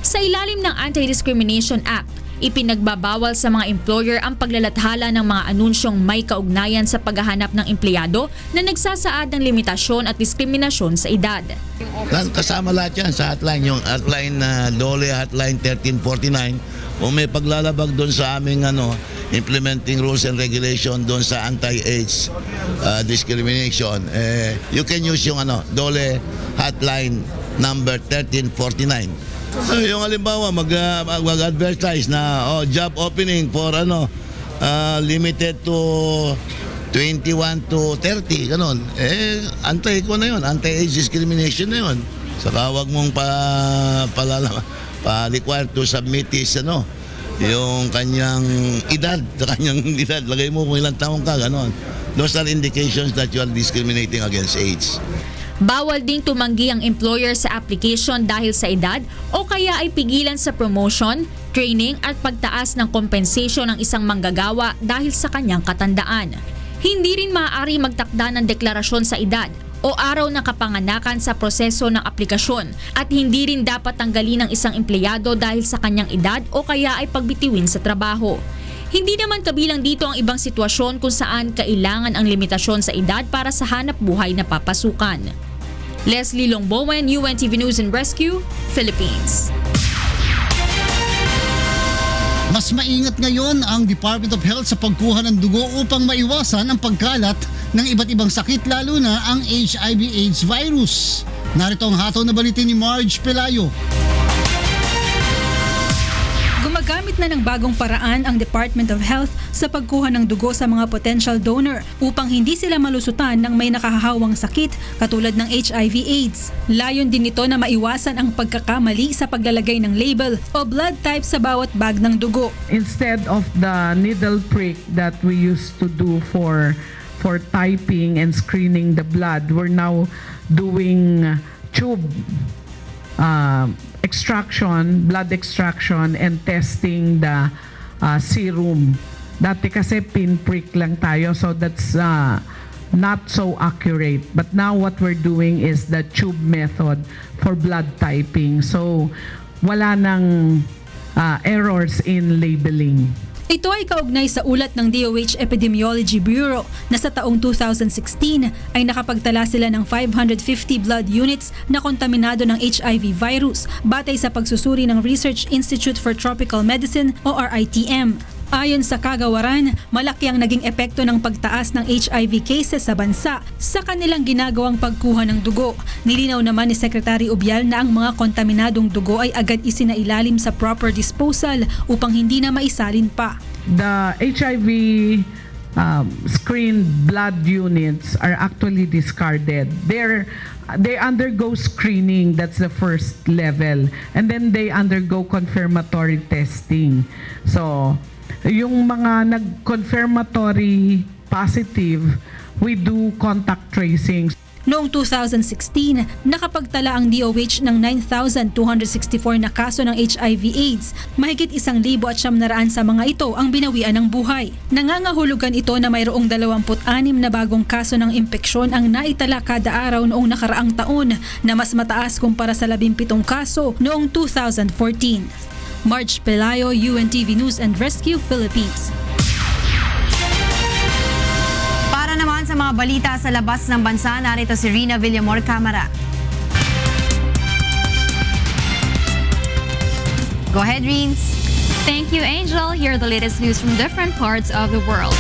Sa ilalim ng Anti-Discrimination Act, ipinagbabawal sa mga employer ang paglalathala ng mga anunsyong may kaugnayan sa paghahanap ng empleyado na nagsasaad ng limitasyon at diskriminasyon sa edad. Kasama lahat yan sa hotline, yung hotline DOLE, hotline 1349. Kung may paglalabag doon sa aming implementing rules and regulation doon sa anti-age discrimination, you can use yung DOLE hotline number 1349. Yung halimbawa mag-advertise na job opening for limited to 21 to 30, ganon. Anti-age discrimination na yun. Saka wag mong pa-require to submit his yung kanyang edad, lagay mo kung ilang taong ka, ganon. Those are indications that you are discriminating against age. Bawal ding tumanggi ang employer sa application dahil sa edad o kaya ay pigilan sa promotion, training at pagtaas ng compensation ng isang manggagawa dahil sa kanyang katandaan. Hindi rin maaari magtakda ng deklarasyon sa edad o araw ng kapanganakan sa proseso ng aplikasyon at hindi rin dapat tanggalin ng isang empleyado dahil sa kanyang edad o kaya ay pagbitiwin sa trabaho. Hindi naman kabilang dito ang ibang sitwasyon kung saan kailangan ang limitasyon sa edad para sa hanap buhay na papasukan. Leslie Longbowen, UNTV News and Rescue, Philippines. Mas maingat ngayon ang Department of Health sa pagkuha ng dugo upang maiwasan ang pagkalat ng iba't ibang sakit lalo na ang HIV/AIDS virus. Narito ang hataw na balita ni Marge Pelayo. Gumagamit na ng bagong paraan ang Department of Health sa pagkuha ng dugo sa mga potential donor upang hindi sila malusutan ng may nakahahawang sakit katulad ng HIV/AIDS. Layon din ito na maiwasan ang pagkakamali sa paglalagay ng label o blood type sa bawat bag ng dugo. Instead of the needle prick that we used to do for typing and screening the blood, we're now doing tube blood extraction and testing the serum. Dati kasi pinprick lang tayo, so that's not so accurate. But now what we're doing is the tube method for blood typing. So wala nang errors in labeling. Ito ay kaugnay sa ulat ng DOH Epidemiology Bureau na sa taong 2016 ay nakapagtala sila ng 550 blood units na kontaminado ng HIV virus batay sa pagsusuri ng Research Institute for Tropical Medicine o RITM. Ayon sa kagawaran, malaki ang naging epekto ng pagtaas ng HIV cases sa bansa sa kanilang ginagawang pagkuha ng dugo. Nilinaw naman ni Secretary Ubial na ang mga kontaminadong dugo ay agad isinailalim sa proper disposal upang hindi na maisalin pa. The HIV screened blood units are actually discarded. They undergo screening, that's the first level, and then they undergo confirmatory testing. So yung mga nag-confirmatory positive, we do contact tracing. Noong 2016, nakapagtala ang DOH ng 9,264 na kaso ng HIV/AIDS. Mahigit 1,900 sa mga ito ang binawian ng buhay. Nangangahulugan ito na mayroong 26 na bagong kaso ng impeksyon ang naitala kada araw noong nakaraang taon na mas mataas kumpara sa 17 kaso noong 2014. Marge Pelayo, UNTV News and Rescue, Philippines. Para naman sa mga balita sa labas ng bansa, narito si Rina Villamor Camara. Go ahead, Reens. Thank you, Angel. Here are the latest news from different parts of the world.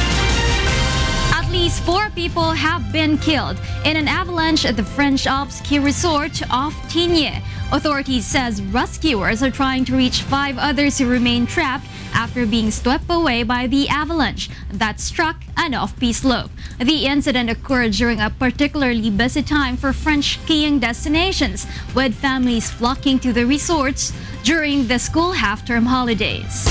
At least 4 people have been killed in an avalanche at the French Alps ski resort of Tignes. Authorities says rescuers are trying to reach 5 others who remain trapped after being swept away by the avalanche that struck an off-piste slope. The incident occurred during a particularly busy time for French skiing destinations, with families flocking to the resorts during the school half-term holidays.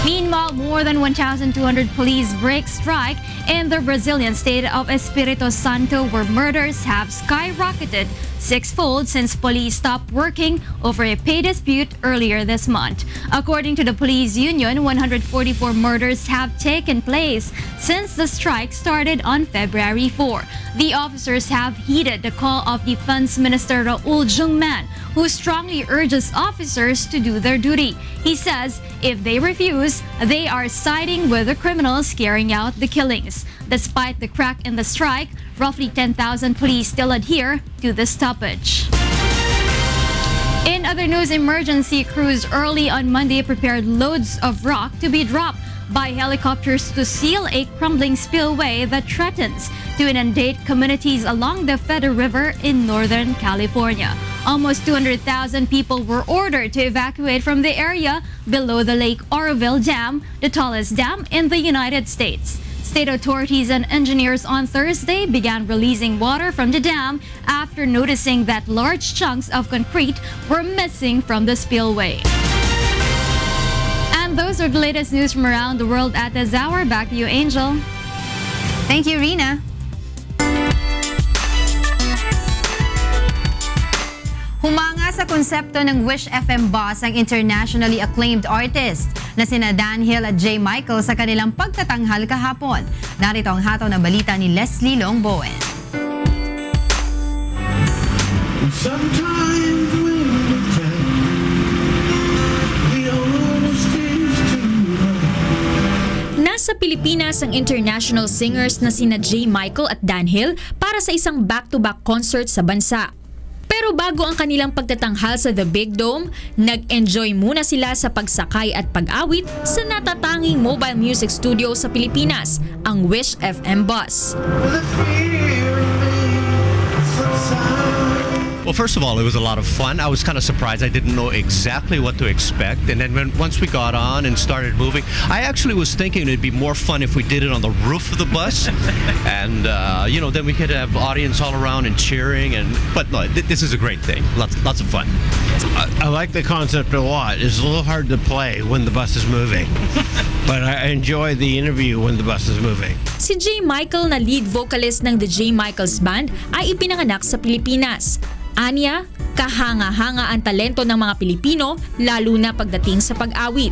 Meanwhile, more than 1,200 police break strike in the Brazilian state of Espírito Santo, where murders have skyrocketed 6-fold since police stopped working over a pay dispute earlier this month. According to the police union, 144 murders have taken place since the strike started on February 4. The officers have heeded the call of Defense Minister Raul Jungmann, who strongly urges officers to do their duty. He says if they refuse, they are siding with the criminals carrying out the killings. Despite the crack in the strike, roughly 10,000 police still adhere to the stoppage. In other news, emergency crews early on Monday prepared loads of rock to be dropped by helicopters to seal a crumbling spillway that threatens to inundate communities along the Feather River in Northern California. Almost 200,000 people were ordered to evacuate from the area below the Lake Oroville Dam, the tallest dam in the United States. State authorities and engineers on Thursday began releasing water from the dam after noticing that large chunks of concrete were missing from the spillway. those are the latest news from around the world at this hour. Back to you, Angel. Thank you, Rina. Humanga sa konsepto ng Wish FM boss ang internationally acclaimed artist na sina Dan Hill at J. Michael sa kanilang pagtatanghal kahapon. Narito ang hataw na balita ni Leslie Longbowen. Nasa Pilipinas ang international singers na sina J. Michael at Dan Hill para sa isang back-to-back concert sa bansa. Pero bago ang kanilang pagtatanghal sa The Big Dome, nag-enjoy muna sila sa pagsakay at pag-awit sa natatanging mobile music studio sa Pilipinas, ang Wish FM bus. Well, first of all, it was a lot of fun. I was kind of surprised. I didn't know exactly what to expect. And then once we got on and started moving, I actually was thinking it'd be more fun if we did it on the roof of the bus. And, then we could have audience all around and cheering. But no, this is a great thing. Lots of fun. I like the concept a lot. It's a little hard to play when the bus is moving. But I enjoy the interview when the bus is moving. Si J. Michael na lead vocalist ng The J. Michaels Band ay ipinanganak sa Pilipinas. Anya, kahanga-hanga ang talento ng mga Pilipino, lalo na pagdating sa pag-awit.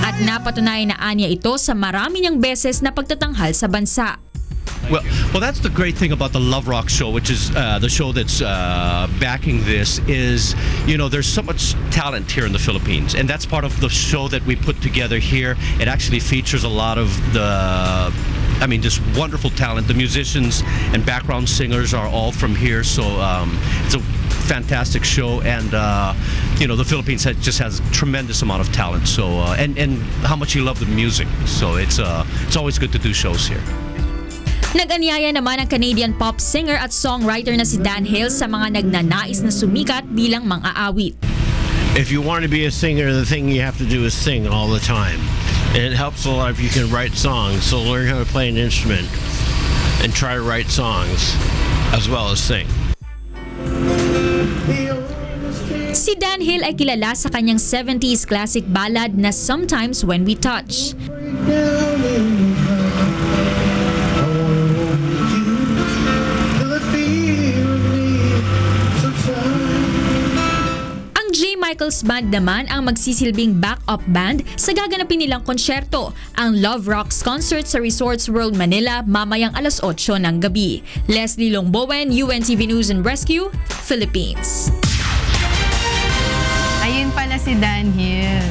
At napatunayan na Anya ito sa marami niyang beses na pagtatanghal sa bansa. Well, that's the great thing about the Love Rock show, which is the show that's backing this, is, there's so much talent here in the Philippines. And that's part of the show that we put together here. It actually features a lot of just wonderful talent. The musicians and background singers are all from here. So it's a fantastic show. And, the Philippines just has a tremendous amount of talent. So, and how much you love the music. So it's always good to do shows here. Nag-anyaya naman ang Canadian pop singer at songwriter na si Dan Hill sa mga nagnanais na sumikat bilang mang-aawit. If you want to be a singer, the thing you have to do is sing all the time. And it helps a lot if you can write songs. So learn how to play an instrument and try to write songs as well as sing. Si Dan Hill ay kilala sa kanyang 70s classic ballad na Sometimes When We Touch. Michael's Band naman ang magsisilbing backup band sa gaganapin nilang konsyerto, ang Love Rocks concert sa Resorts World Manila mamayang 8:00 ng gabi. Leslie Longbowen, UNTV News and Rescue, Philippines. Ayun pala si Dan Hill.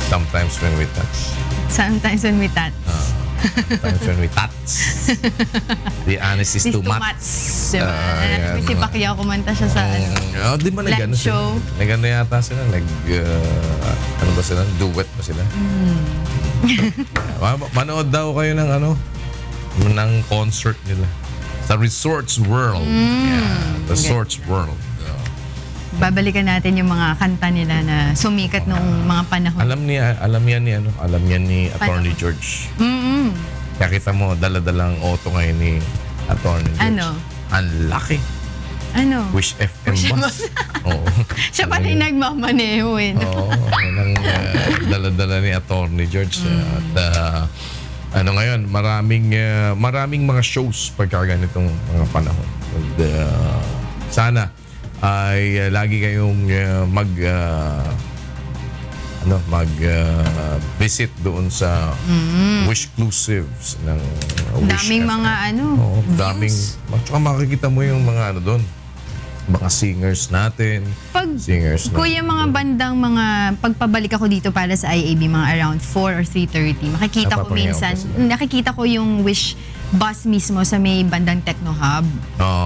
Sometimes when we touch. Sometimes when we touch. Sometimes when we touch. The honest is too much. Diba? Si Pacquiao kumanta siya sa di ba live show. Nagano yata sila. Ano ba sila? Duet ba sila? Manood daw kayo ng concert nila. Sa Resorts World. Resorts World. Babalikan natin yung mga kanta nila na sumikat noong mga panahon. Alam yan ni Attorney George. Kaya kita mo, dala-dalang auto ngayon ni Attorney George. Ano? Ang laki. Ano? Wish FM bus. Oo. Siya pala yung nagmamaneho eh. Oo. Dala-dala ni Attorney George. At ngayon, maraming mga shows pagka ganitong mga panahon. And, sana ay lagi kayong visit doon sa Wishclusives ng Wish daming FM. mga daming tsaka makikita mo yung mga doon, mga singers natin. Kuya, mga bandang pagpabalik ako dito para sa IAB, mga around 4 or 3:30, nakikita ko yung Wish bus mismo sa may bandang Techno Hub.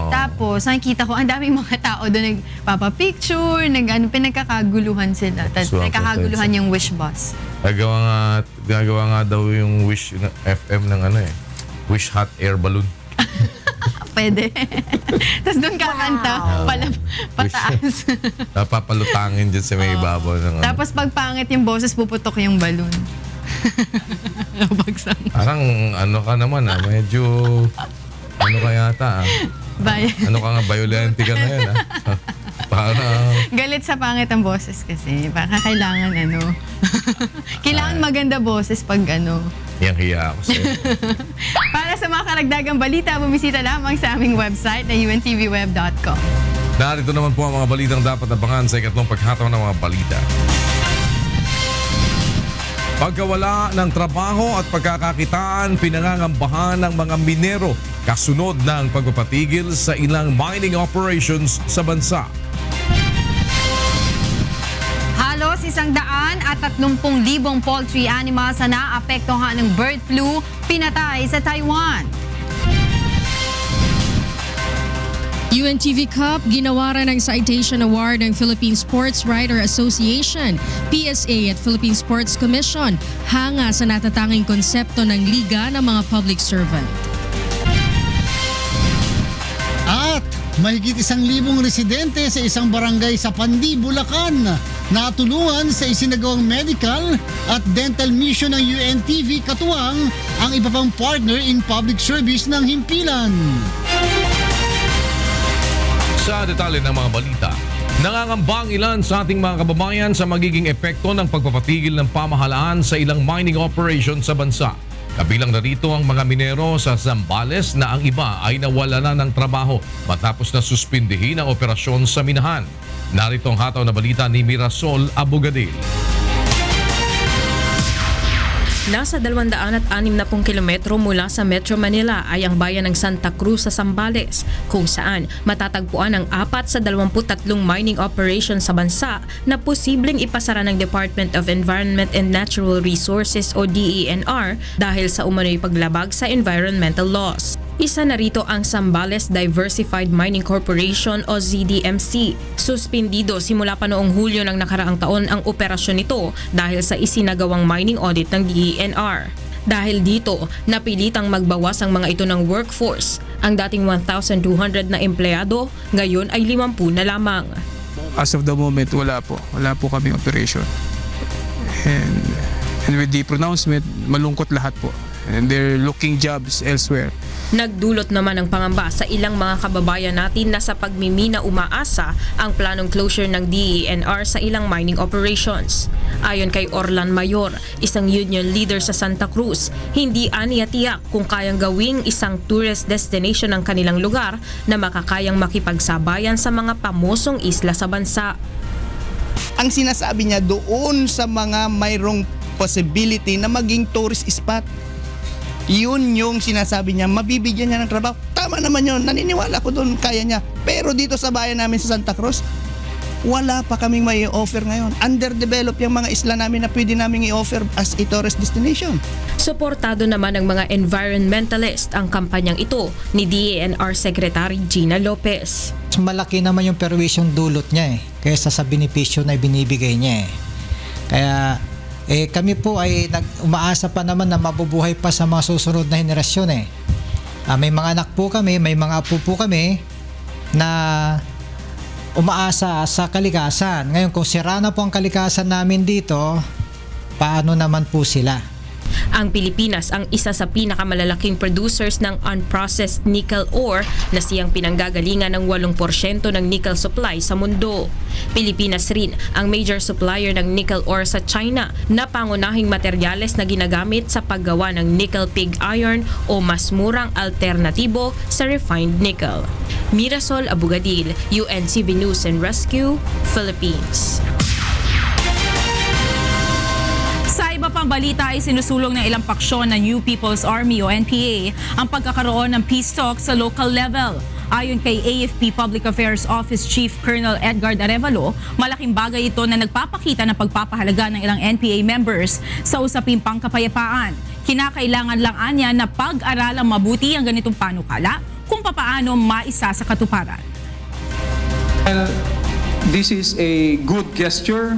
Tapos nakikita ko ang daming mga tao doon nagpapapicture, pinagkakaguluhan sila. Nagkakaguluhan yung Wish bus. Gagawa nga daw yung Wish FM ng Wish Hot Air Balloon. Pwede. Tapos doon kakanta, pataas. Papalutangin dyan sa may ibabaw ng Tapos pag pangit yung boses, puputok yung balloon. Parang ka naman medyo ano ka yata? Ano ka nga, violente ka ngayon, Para... Galit sa pangit ang boses kasi. Baka kailangan kailangan maganda boses pag Yang hiya ako sa'yo. Para sa mga karagdagang balita, bumisita lamang sa aming website na untvweb.com. Narito naman po ang mga balitang dapat abangan sa ikatlong paghataw ng mga balita. Pagkawala ng trabaho at pagkakakitaan, pinangangambahan ng mga minero kasunod ng pagpapatigil sa ilang mining operations sa bansa. Halos 130,000 poultry animals na naapektuhan ng bird flu pinatay sa Taiwan. UNTV Cup, ginawaran ng Citation Award ng Philippine Sports Writer Association, PSA at Philippine Sports Commission, hanga sa natatanging konsepto ng liga ng mga public servant. At mahigit 1,000 residente sa isang barangay sa Pandi, Bulacan natulungan sa isinagawang medical at dental mission ng UNTV katuwang ang iba pang partner in public service ng himpilan. Sa detalye ng mga balita, nangangamba ang ilan sa ating mga kababayan sa magiging epekto ng pagpapatigil ng pamahalaan sa ilang mining operation sa bansa. Kabilang na rito ang mga minero sa Zambales na ang iba ay nawala na ng trabaho matapos na suspindihin ang operasyon sa minahan. Narito ang hataw na balita ni Mirasol Abogadil. Nasa 260 kilometro mula sa Metro Manila ay ang bayan ng Santa Cruz sa Zambales, kung saan matatagpuan ang 4 sa 23 mining operations sa bansa na posibleng ipasara ng Department of Environment and Natural Resources o DENR dahil sa umano'y paglabag sa environmental laws. Isa na rito ang Zambales Diversified Mining Corporation o ZDMC. Suspindido simula pa noong Hulyo ng nakaraang taon ang operasyon nito dahil sa isinagawang mining audit ng DENR. Dahil dito, napilitang magbawas ang mga ito ng workforce. Ang dating 1,200 na empleyado, ngayon ay 50 na lamang. As of the moment, wala po kaming operation. And with the pronouncement, malungkot lahat po. And they're looking jobs elsewhere. Nagdulot naman ng pangamba sa ilang mga kababayan natin na sa pagmimina umaasa ang planong closure ng DENR sa ilang mining operations. Ayon kay Orlan Mayor, isang union leader sa Santa Cruz, hindi aniya tiyak kung kayang gawing isang tourist destination ng kanilang lugar na makakayang makipagsabayan sa mga pamosong isla sa bansa. Ang sinasabi niya doon sa mga mayroong possibility na maging tourist spot, yun yung sinasabi niya, mabibigyan niya ng trabaho. Tama naman yun, naniniwala ko doon, kaya niya. Pero dito sa bayan namin sa Santa Cruz, wala pa kaming may offer ngayon. Underdeveloped yung mga isla namin na pwede namin i-offer as a tourist destination. Suportado naman ng mga environmentalist ang kampanyang ito ni DENR Secretary Gina Lopez. Malaki naman yung perwisyong dulot niya kaysa sa benepisyo na binibigay niya Kaya kami po ay umaasa pa naman na mabubuhay pa sa mga susunod na henerasyon may mga anak po kami, may mga apo po kami na umaasa sa kalikasan. Ngayon kung sira na po ang kalikasan namin dito, paano naman po sila? Ang Pilipinas ang isa sa pinakamalalaking producers ng unprocessed nickel ore na siyang pinanggagalingan ng 8% ng nickel supply sa mundo. Pilipinas rin ang major supplier ng nickel ore sa China na pangunahing materyales na ginagamit sa paggawa ng nickel pig iron o mas murang alternatibo sa refined nickel. Mirasol Abogadil, UNTV News and Rescue, Philippines. Sa iba pang balita ay sinusulong ng ilang paksyon ng New People's Army o NPA ang pagkakaroon ng peace talks sa local level. Ayon kay AFP Public Affairs Office Chief Colonel Edgar Arevalo, malaking bagay ito na nagpapakita ng pagpapahalaga ng ilang NPA members sa usaping pangkapayapaan. Kinakailangan lang anya na pag-aralang mabuti ang ganitong panukala kung papaano maisa sa katuparan. Well, this is a good gesture.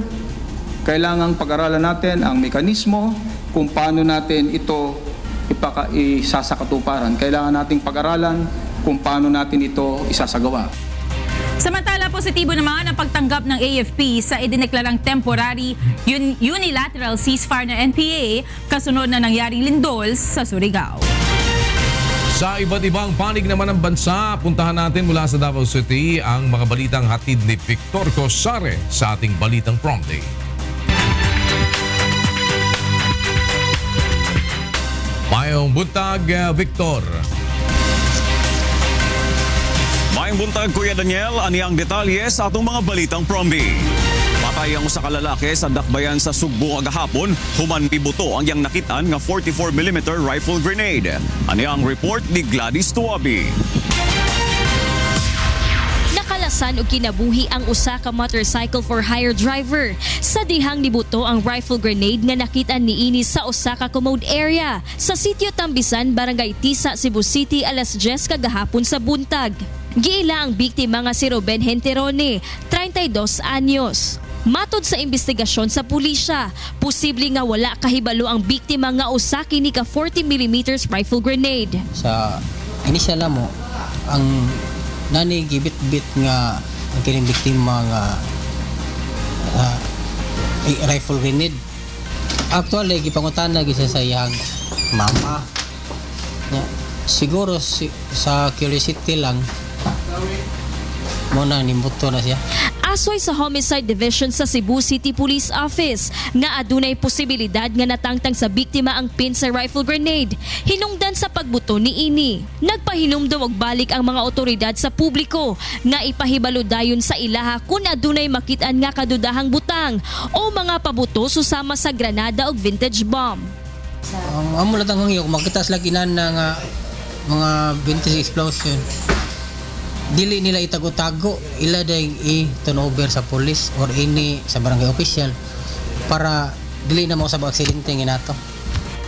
Kailangang pag-aralan natin ang mekanismo kung paano natin ito isasakatuparan. Kailangan nating pag-aralan kung paano natin ito isasagawa. Samantala, positibo naman ang pagtanggap ng AFP sa idineklarang temporary unilateral ceasefire ng NPA kasunod na nangyaring lindol sa Surigao. Sa iba't ibang panig naman ng bansa, puntahan natin mula sa Davao City ang mga balitang hatid ni Victor Cosare sa ating Balitang Prom Day. Mayong buntag, Victor. Mayong buntag, Kuya Daniel. Ani ang detalye sa atong mga Balitang Prom Day. Patay ang usa ka lalaki sa dakbayan sa Sugbo agahapon, human pibuto ang yang nakitaan nga 44mm rifle grenade. Ani ang report ni Gladys Tuabi. Nakalasan og kinabuhi ang usa ka motorcycle for hire driver sa dihang nibuto ang rifle grenade nga nakita niini sa usa ka commode area sa sitio Tambisan, Barangay Tisa, Cebu City alas 10 kagahapon sa buntag. Giila ang biktima nga si Ruben Henterone, 32 anyos. Matod sa investigasyon sa pulisya, posible nga wala kahibalo ang biktima nga usa kini ka 40mm rifle grenade. Sa inisyal mo, ang nani gibit-bit nga ang kining biktima nga rifle grenade. Actually, gipangutana gisa sa iyang mama. Siguro sa curiosity lang, muna nimbuto na siya. Asoy sa Homicide Division sa Cebu City Police Office nga adunay posibilidad nga natangtang sa biktima ang pin sa rifle grenade hinungdan sa pagbuto niini. Nagpahinumdum og balik ang mga otoridad sa publiko nga ipahibalo dayon sa ilaha kung adunay makitaan nga kadudahang butang o mga pabuto susama sa granada og vintage bomb. Ang amo lang hangyo makita sila ginan nga mga vintage explosion. Dili nila itago-tago, ila day i-turnover sa police or ini sa barangay official para dili na mo sa aksidente nginato.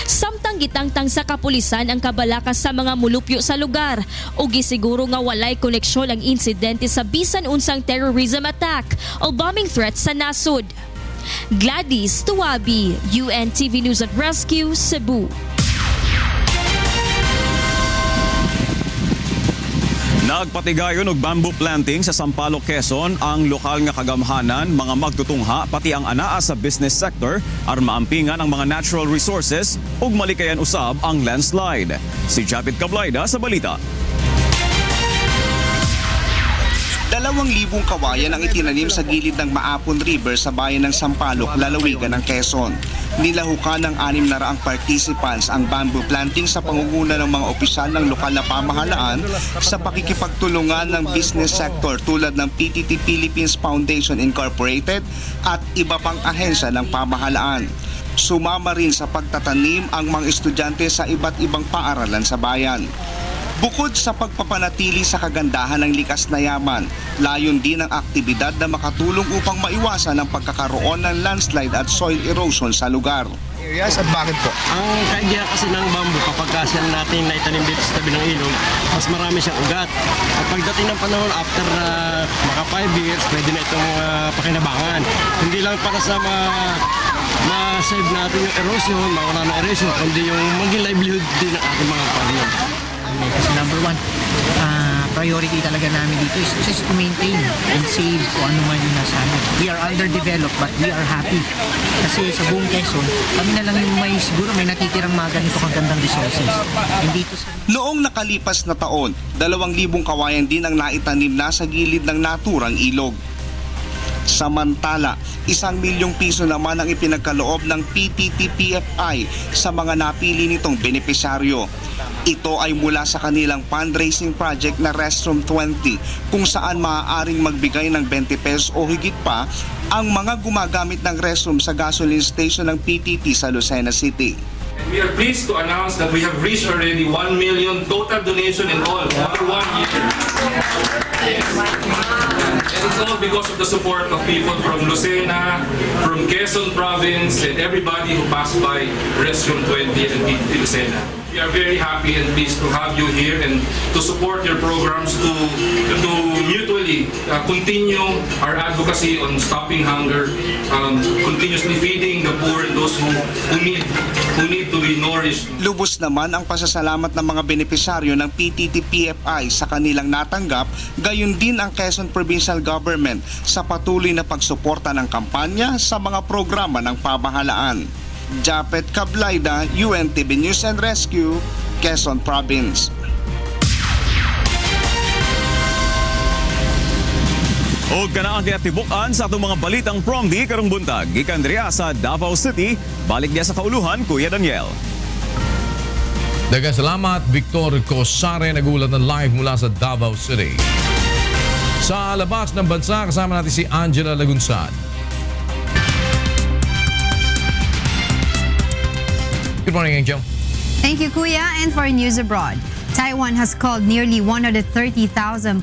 Samtang gitangtang sa kapulisan ang kabalakas sa mga mulupyo sa lugar o gisiguro nga walay koneksyon ang insidente sa bisan unsang terrorism attack o bombing threat sa nasud. Gladys Tuabi, UNTV News at Rescue, Cebu. Nagpatigayon og bamboo planting sa Sampaloc, Quezon ang lokal nga kagamhanan, mga magtutungha pati ang anaa sa business sector aron maampingan ang mga natural resources ug malikayan usab ang landslide. Si Japit Cablaida sa balita. 2,000 kawayan ang itinanim sa gilid ng Maapon River sa bayan ng Sampaloc, lalawigan ng Quezon. Nilahukan ng 600 participants ang bamboo planting sa pangunguna ng mga opisyal ng lokal na pamahalaan sa pakikipagtulungan ng business sector tulad ng PTT Philippines Foundation Incorporated at iba pang ahensya ng pamahalaan. Sumama rin sa pagtatanim ang mga estudyante sa iba't ibang paaralan sa bayan. Bukod sa pagpapanatili sa kagandahan ng likas na yaman, layon din ang aktibidad na makatulong upang maiwasan ang pagkakaroon ng landslide at soil erosion sa lugar. Areas at bakit po? Ang kaidea kasi ng bamboo, kapag kasi natin naitanim dito sa tabi ng ilog, mas marami siyang ugat. At pagdating ng panahon, after maka 5 years, pwede na itong pakinabangan. Hindi lang para sa ma-save natin yung erosion, mawala ng erosion, kundi yung maging livelihood din ng ating mga pamilya. Kasi number one, priority talaga namin dito is just to maintain and save kung ano man yung nasa amin. We are underdeveloped but we are happy. Kasi sa buong Quezon, kami na lang yung siguro may natitirang mga ganito kagandang resources. And dito sa... Noong nakalipas na taon, 2,000 kawayan din ang naitanim na sa gilid ng naturang ilog. Samantala, 1 milyong piso naman ang ipinagkaloob ng PTT-PFI sa mga napili nitong benepisyaryo. Ito ay mula sa kanilang fundraising project na Restroom 20 kung saan maaaring magbigay ng 20 pesos o higit pa ang mga gumagamit ng restroom sa gasoline station ng PTT sa Lucena City. We are pleased to announce that we have reached already 1 million total donation in all over 1 year. And it's all because of the support of people from Lucena, from Quezon Province, and everybody who passed by Restroom 20 and PTT Lucena. We are very happy and pleased to have you here and to support your programs to mutually continue our advocacy on stopping hunger, continuously feeding the poor and those who need to be nourished. Lubos naman ang pasasalamat ng mga benepisyaryo ng PTT-PFI sa kanilang natanggap, gayon din ang Quezon Provincial Government sa patuloy na pagsuporta ng kampanya sa mga programa ng pamahalaan. Japet Cablaida, UNTV News and Rescue, Quezon Province. O kanang kinatibukan sa atong mga balitang from di karong buntag. Gikan diriya sa Davao City, balik niya sa kauluhan, Kuya Daniel. Daghang salamat, Victor Cosare, nagulat ng live mula sa Davao City. Sa labas ng bansa, kasama natin si Angela Lagunsad. Good morning, Angel. Thank you, Kuya. And for news abroad, Taiwan has culled nearly 130,000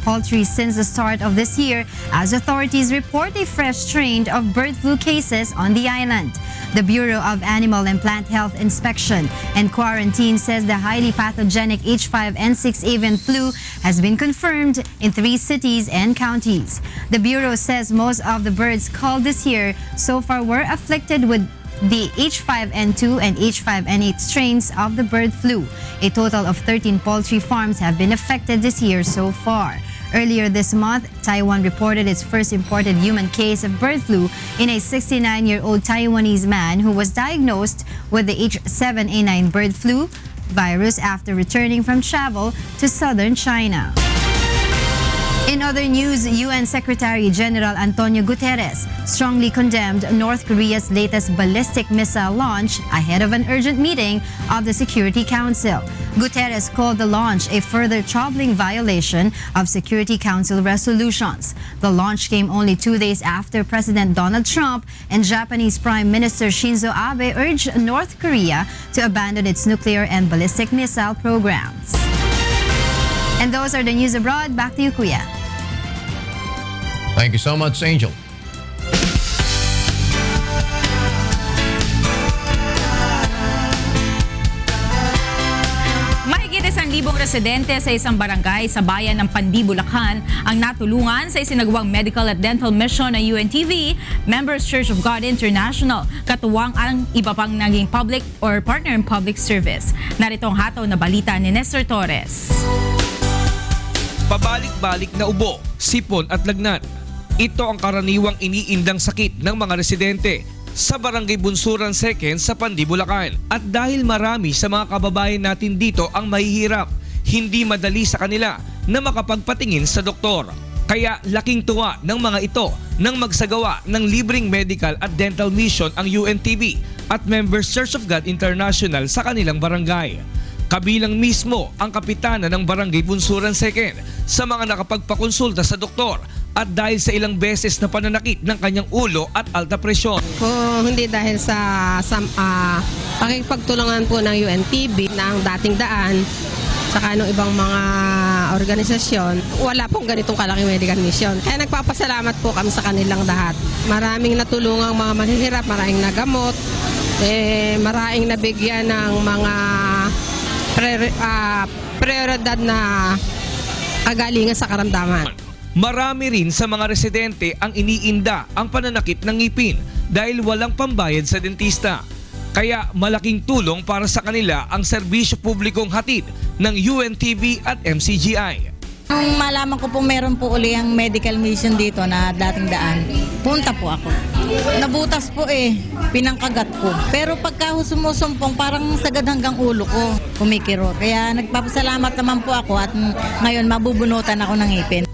poultry since the start of this year as authorities report a fresh strain of bird flu cases on the island. The Bureau of Animal and Plant Health Inspection and Quarantine says the highly pathogenic H5N6 avian flu has been confirmed in 3 cities and counties. The Bureau says most of the birds culled this year so far were afflicted with the H5N2 and H5N8 strains of the bird flu. A total of 13 poultry farms have been affected this year so far. Earlier this month, Taiwan reported its first imported human case of bird flu in a 69-year-old Taiwanese man who was diagnosed with the H7N9 bird flu virus after returning from travel to southern China. In other news, UN Secretary General Antonio Guterres strongly condemned North Korea's latest ballistic missile launch ahead of an urgent meeting of the Security Council. Guterres called the launch a further troubling violation of Security Council resolutions. The launch came only 2 days after President Donald Trump and Japanese Prime Minister Shinzo Abe urged North Korea to abandon its nuclear and ballistic missile programs. And those are the news abroad. Back to you, Kuya. Thank you so much, Angel. Mahigit 1,000 residente sa isang barangay sa bayan ng Pandi, Bulacan ang natulungan sa isinagawang medical at dental mission ng UNTV, Members Church of God International, katuwang ang iba pang naging public or partner in public service. Narito ang hataw na balita ni Nestor Torres. Pabalik-balik na ubo, sipon at lagnat. Ito ang karaniwang iniindang sakit ng mga residente sa Barangay Bunsuran 2 sa Pandi, Bulacan. At dahil marami sa mga kababayan natin dito ang mahihirap, hindi madali sa kanila na makapagpatingin sa doktor. Kaya laking tuwa ng mga ito nang magsagawa ng libreng medical at dental mission ang UNTV at Members Church of God International sa kanilang barangay. Kabilang mismo ang kapitana ng Barangay Bunsuran 2 sa mga nakapagpakonsulta sa doktor at dahil sa ilang beses na pananakit ng kanyang ulo at alta presyon. Kung hindi dahil sa pakikipagtulungan po ng UNTV na ang dating daan saka ng ibang mga organisasyon, wala pong ganitong kalaking medical mission. Kaya nagpapasalamat po kami sa kanilang lahat. Maraming natulungang mga mahihirap, maraming nagamot, maraming nabigyan ng mga prioridad na kagalingan sa karamdaman. Marami rin sa mga residente ang iniinda ang pananakit ng ngipin dahil walang pambayad sa dentista. Kaya malaking tulong para sa kanila ang serbisyo publikong hatid ng UNTV at MCGI. Nung malaman ko po meron po uli ang medical mission dito na dating daan, punta po ako. Nabutas po pinangkagat ko. Pero pagka sumusumpong, parang sagad hanggang ulo ko, kumikiro. Kaya nagpapasalamat naman po ako at ngayon mabubunutan ako ng ngipin.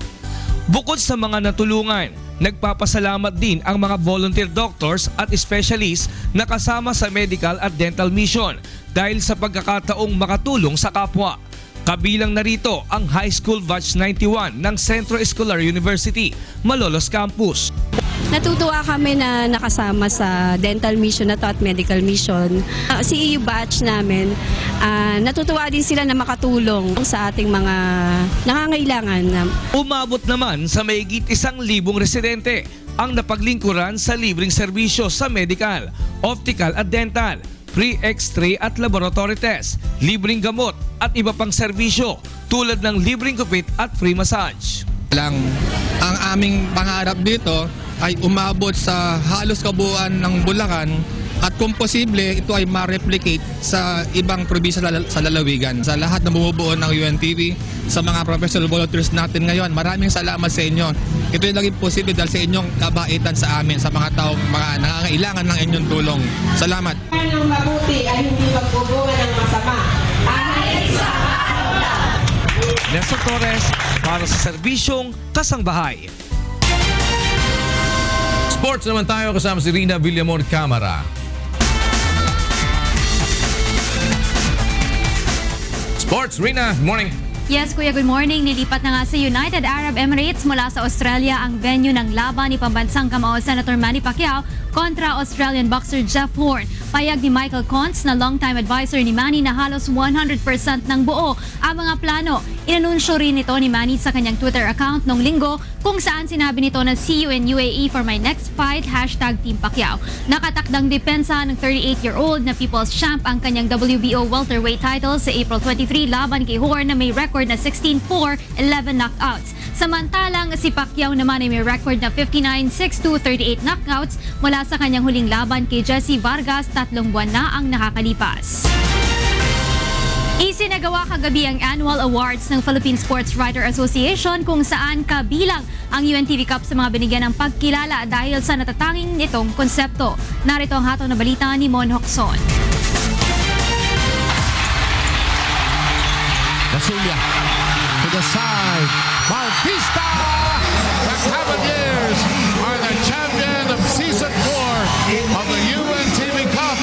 Bukod sa mga natulungan, nagpapasalamat din ang mga volunteer doctors at specialists na kasama sa medical at dental mission dahil sa pagkakataong makatulong sa kapwa. Kabilang narito ang High School Batch 91 ng Centro Escolar University, Malolos Campus. Natutuwa kami na nakasama sa dental mission na to at medical mission. CEU batch namin, natutuwa din sila na makatulong sa ating mga nangangailangan. Umabot naman sa mahigit 1,000 residente ang napaglingkuran sa libreng serbisyo sa medical, optical at dental, free x-ray at laboratory test, libreng gamot at iba pang serbisyo tulad ng libreng gupit at free massage. Ang aming pangarap dito ay umabot sa halos kabuuan ng Bulacan at kung posible ito ay ma-replicate sa ibang probinsya sa lalawigan. Sa lahat na bumubuo ng UNTV, sa mga professional volunteers natin ngayon, maraming salamat sa inyo. Ito ay naging posible dahil sa inyong kabaitan sa amin, sa mga taong mga nangangailangan ng inyong tulong. Salamat. Ang mabuti ay hindi magbubunga ng masama. Nestor Torres para sa Serbisyong Kasangbahay. Sports naman tayo kasama si Rina Villamor Camara. Sports, Rina, good morning. Yes, Kuya, good morning. Nilipat na nga sa United Arab Emirates mula sa Australia ang venue ng laban ni pambansang kamao Senator Manny Pacquiao kontra Australian boxer Jeff Horn. Payag ni Michael Contz na longtime advisor ni Manny na halos 100% ng buo ang mga plano. Inanunsyo rin ito ni Manny sa kanyang Twitter account noong linggo kung saan sinabi nito na see you in UAE for my next fight, #Team Pacquiao. Nakatakdang depensa ng 38-year-old na People's Champ ang kanyang WBO welterweight title sa April 23 laban kay Horn na may record na 16-4, 11 knockouts. Samantalang si Pacquiao naman ay may record na 59-6-2, 38 knockouts mula sa kanyang huling laban kay Jesse Vargas, 3 buwan na ang nakakalipas. Isinagawa kagabi ang annual awards ng Philippine Sports Writer Association kung saan kabilang ang UNTV Cup sa mga binigyan ng pagkilala dahil sa natatanging nitong konsepto. Narito ang hatol na balita ni Mon Hocson. Casulla to the side. Bautista! The Cavaliers are the champion of Season 4 of the UNTV Cup.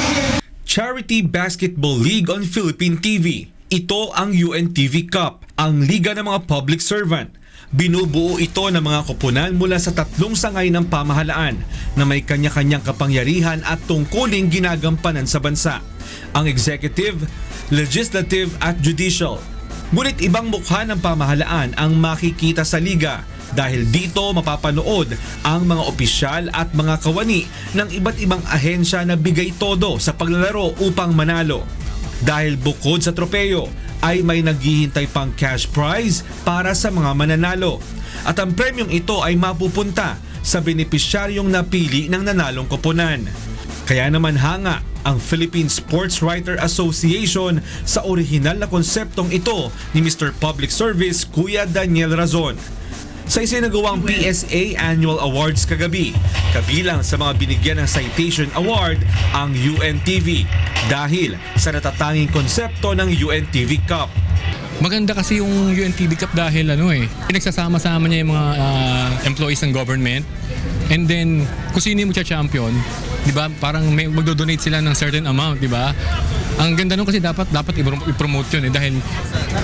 Charity Basketball League on Philippine TV. Ito ang UNTV Cup, ang liga ng mga public servant. Binubuo ito ng mga koponan mula sa 3 sangay ng pamahalaan na may kanya-kanyang kapangyarihan at tungkuling ginagampanan sa bansa. Ang executive, legislative at judicial. Ngunit ibang mukha ng pamahalaan ang makikita sa liga dahil dito mapapanood ang mga opisyal at mga kawani ng iba't ibang ahensya na bigay todo sa paglalaro upang manalo. Dahil bukod sa tropeyo ay may naghihintay pang cash prize para sa mga mananalo. At ang premyong ito ay mapupunta sa benepisyaryong napili ng nanalong koponan. Kaya naman hanga ang Philippine Sports Writer Association sa orihinal na konseptong ito ni Mr. Public Service Kuya Daniel Razon. Sa isinagawang PSA Annual Awards kagabi, kabilang sa mga binigyan ng Citation Award ang UNTV dahil sa natatanging konsepto ng UNTV Cup. Maganda kasi yung UNTV Cup dahil pinagsasama-sama niya yung mga employees ng government. And then, kung sino yung magcha-champion, di ba, parang may magdo-donate sila ng certain amount, di ba? Ang ganda nun kasi dapat i-promote yun dahil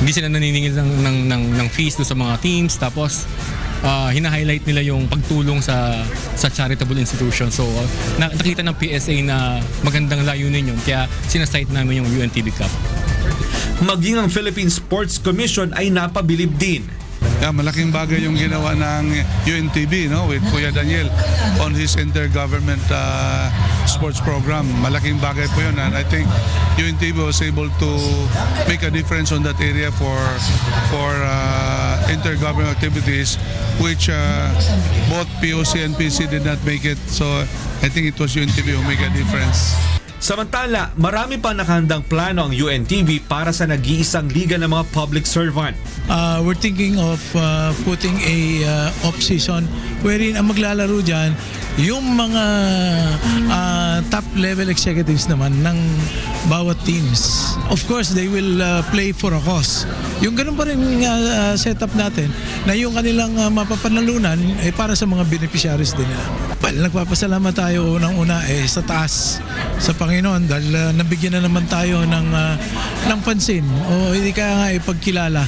hindi sila naniningil ng fees do sa mga teams, tapos hina-highlight nila yung pagtulong sa charitable institution. So, nakita ng PSA na magandang layunin yun, kaya sinasite namin yung UNTV Cup. Maging ang Philippine Sports Commission ay napabilib din. Malaking bagay yung ginawa ng UNTV with Kuya Daniel on his intergovernment sports program. Malaking bagay po yun, and I think UNTV was able to make a difference on that area for intergovernment activities which both POC and PC did not make it. So I think it was UNTV who make a difference. Samantala, marami pang nakahandang plano ang UNTV para sa nag-iisang liga ng mga public servant. We're thinking of putting a off-season wherein ang maglalaro dyan yung mga top-level executives naman ng bawat teams. Of course, they will play for a cause. Yung ganun pa rin setup natin na yung kanilang mapapanalunan ay para sa mga beneficiaries din nila. Well, nagpapasalamat tayo unang-una sa taas sa Panginoon dahil nabigyan na naman tayo ng pansin o hindi kaya nga ipagkilala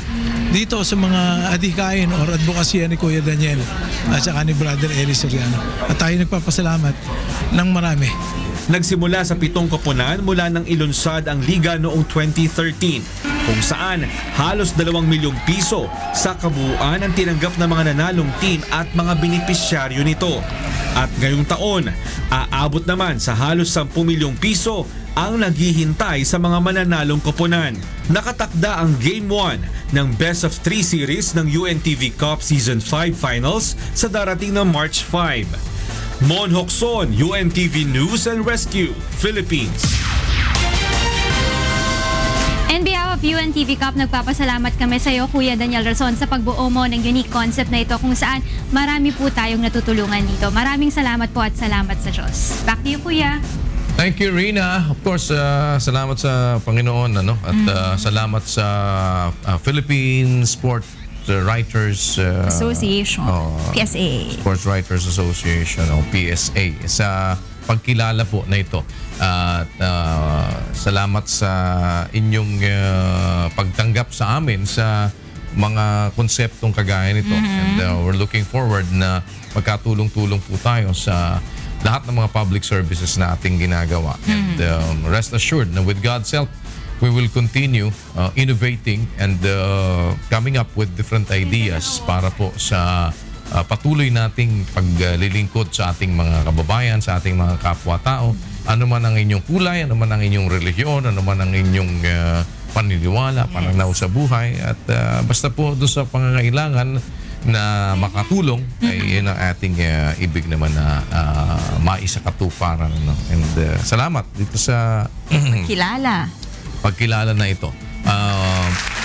dito sa mga adhikain or advokasya ni Kuya Daniel at saka ni Brother Eli Soriano. At tayo nagpapasalamat ng marami. Nagsimula sa 7 koponan mula nang ilunsad ang liga noong 2013 kung saan halos 2 milyong piso sa kabuuan ang tinanggap ng mga nanalong team at mga benepisyaryo nito. At ngayong taon, aabot naman sa halos 10 milyong piso ang naghihintay sa mga mananalong koponan. Nakatakda ang Game 1 ng Best of 3 series ng UNTV Cup Season 5 Finals sa darating na March 5. Mon Hocson, UNTV News and Rescue, Philippines. On behalf of UNTV Cup, nagpapasalamat kami sa iyo, Kuya Daniel Razon, sa pagbuo mo ng unique concept na ito kung saan marami po tayong natutulungan dito. Maraming salamat po at salamat sa Diyos. Back to you, Kuya. Thank you, Rina. Of course, salamat sa Panginoon at salamat sa Philippine Sport Writers Association, PSA. Sports Writers Association o PSA sa pagkilala po na ito. At salamat sa inyong pagtanggap sa amin sa mga konseptong kagaya nito. And we're looking forward na magkatulong-tulong po tayo sa lahat ng mga public services na ating ginagawa. And rest assured na with God's help, we will continue innovating and coming up with different ideas para po sa patuloy nating paglilingkod sa ating mga kababayan, sa ating mga kapwa-tao. Ano man ang inyong kulay, ano man ang inyong relihiyon, ano man ang inyong paniniwala, pananaw sa buhay. At basta po doon sa pangangailangan na makatulong, ay yun ang ating ibig naman na maisakatuparan. No? And salamat dito sa pagkilala na ito.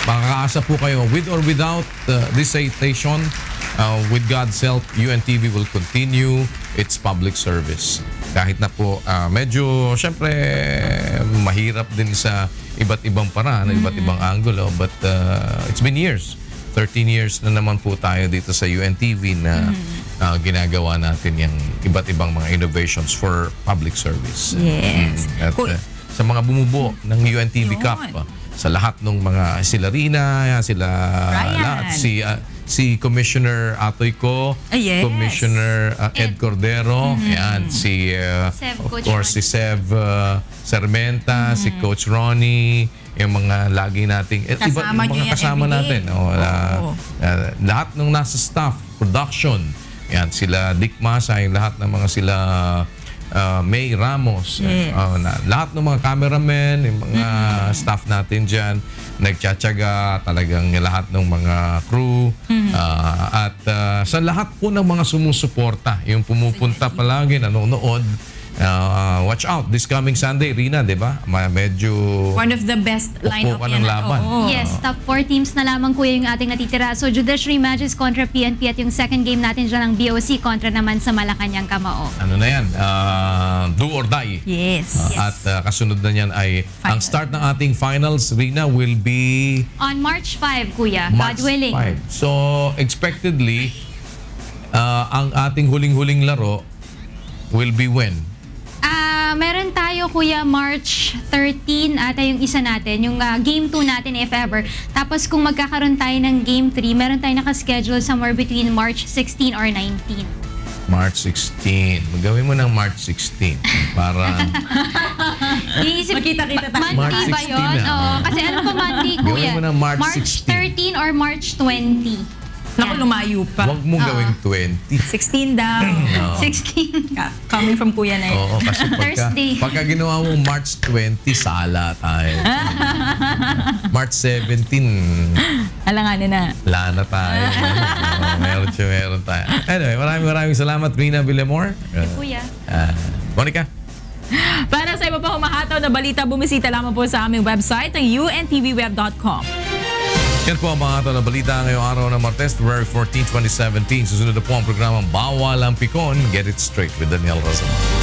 Makakaasa po kayo with or without this citation. With God's help, UNTV will continue its public service. Kahit na po medyo syempre mahirap din sa iba't ibang paraan, iba't ibang angulo, but it's been years. 13 years na naman po tayo dito sa UNTV na ginagawa natin yung iba't ibang mga innovations for public service. Yes. At sa mga bumubuo ng UNTV Cup, sa lahat ng mga sila Rina, sila lahat, si Commissioner Atoy Ko, Commissioner Ed Cordero, yan, si of course si Sev Sermenta, si Coach Ronnie, yung mga lagi nating mga kasama natin, lahat ng nasa staff, production, yan, sila Dick Masa, yung lahat ng mga sila May Ramos, lahat ng mga cameramen, yung mga staff natin dyan, nagtsatsaga talagang lahat ng mga crew, at sa lahat po ng mga sumusuporta, yung pumupunta palagi, nanonood. Watch out, this coming Sunday, Rina, di ba? Medyo one of the best lineup yan. Laban. Yes, top 4 teams na lamang kuya yung ating natitira. So Judiciary Magic kontra PNP at yung second game natin dyan ng BOC kontra naman sa Malacanang Kamao. Ano na yan? Do or die. Yes. At kasunod na yan ay ang start ng ating finals, Rina, will be on March 5, kuya. March God willing. 5. So expectedly, ang ating huling-huling laro will be when? Meron tayo kuya March 13 ata yung isa natin, yung game 2 natin if ever. Tapos kung magkakaroon tayo ng game 3, meron tayo nakaschedule somewhere between March 16 or 19. March 16. Magawin mo ng March 16 para Magkita-kita tayo. Monthly ba yun? Oo, kasi ano pa monthly kuya? Gawin mo ng March 13 or March 20. Naku, lumayo pa. Huwag mong gawing 20. 16 daw. 16. Coming from kuya na yun. Oo, kasi pagka ginawa mo March 20, sala tayo. March 17, alanganin na. Lana tayo. Meron tayo. Anyway, maraming salamat, Rina Villamor. Kuya. Monica. Para sa iba pa humahataw na balita, bumisita lamang po sa aming website, ang untvweb.com. Yan po ang mga ito na balita ngayong araw ng Martes, February 14, 2017. Susunod na po ang programang Bawal ang Pikon. Get it straight with Daniel Rosamond.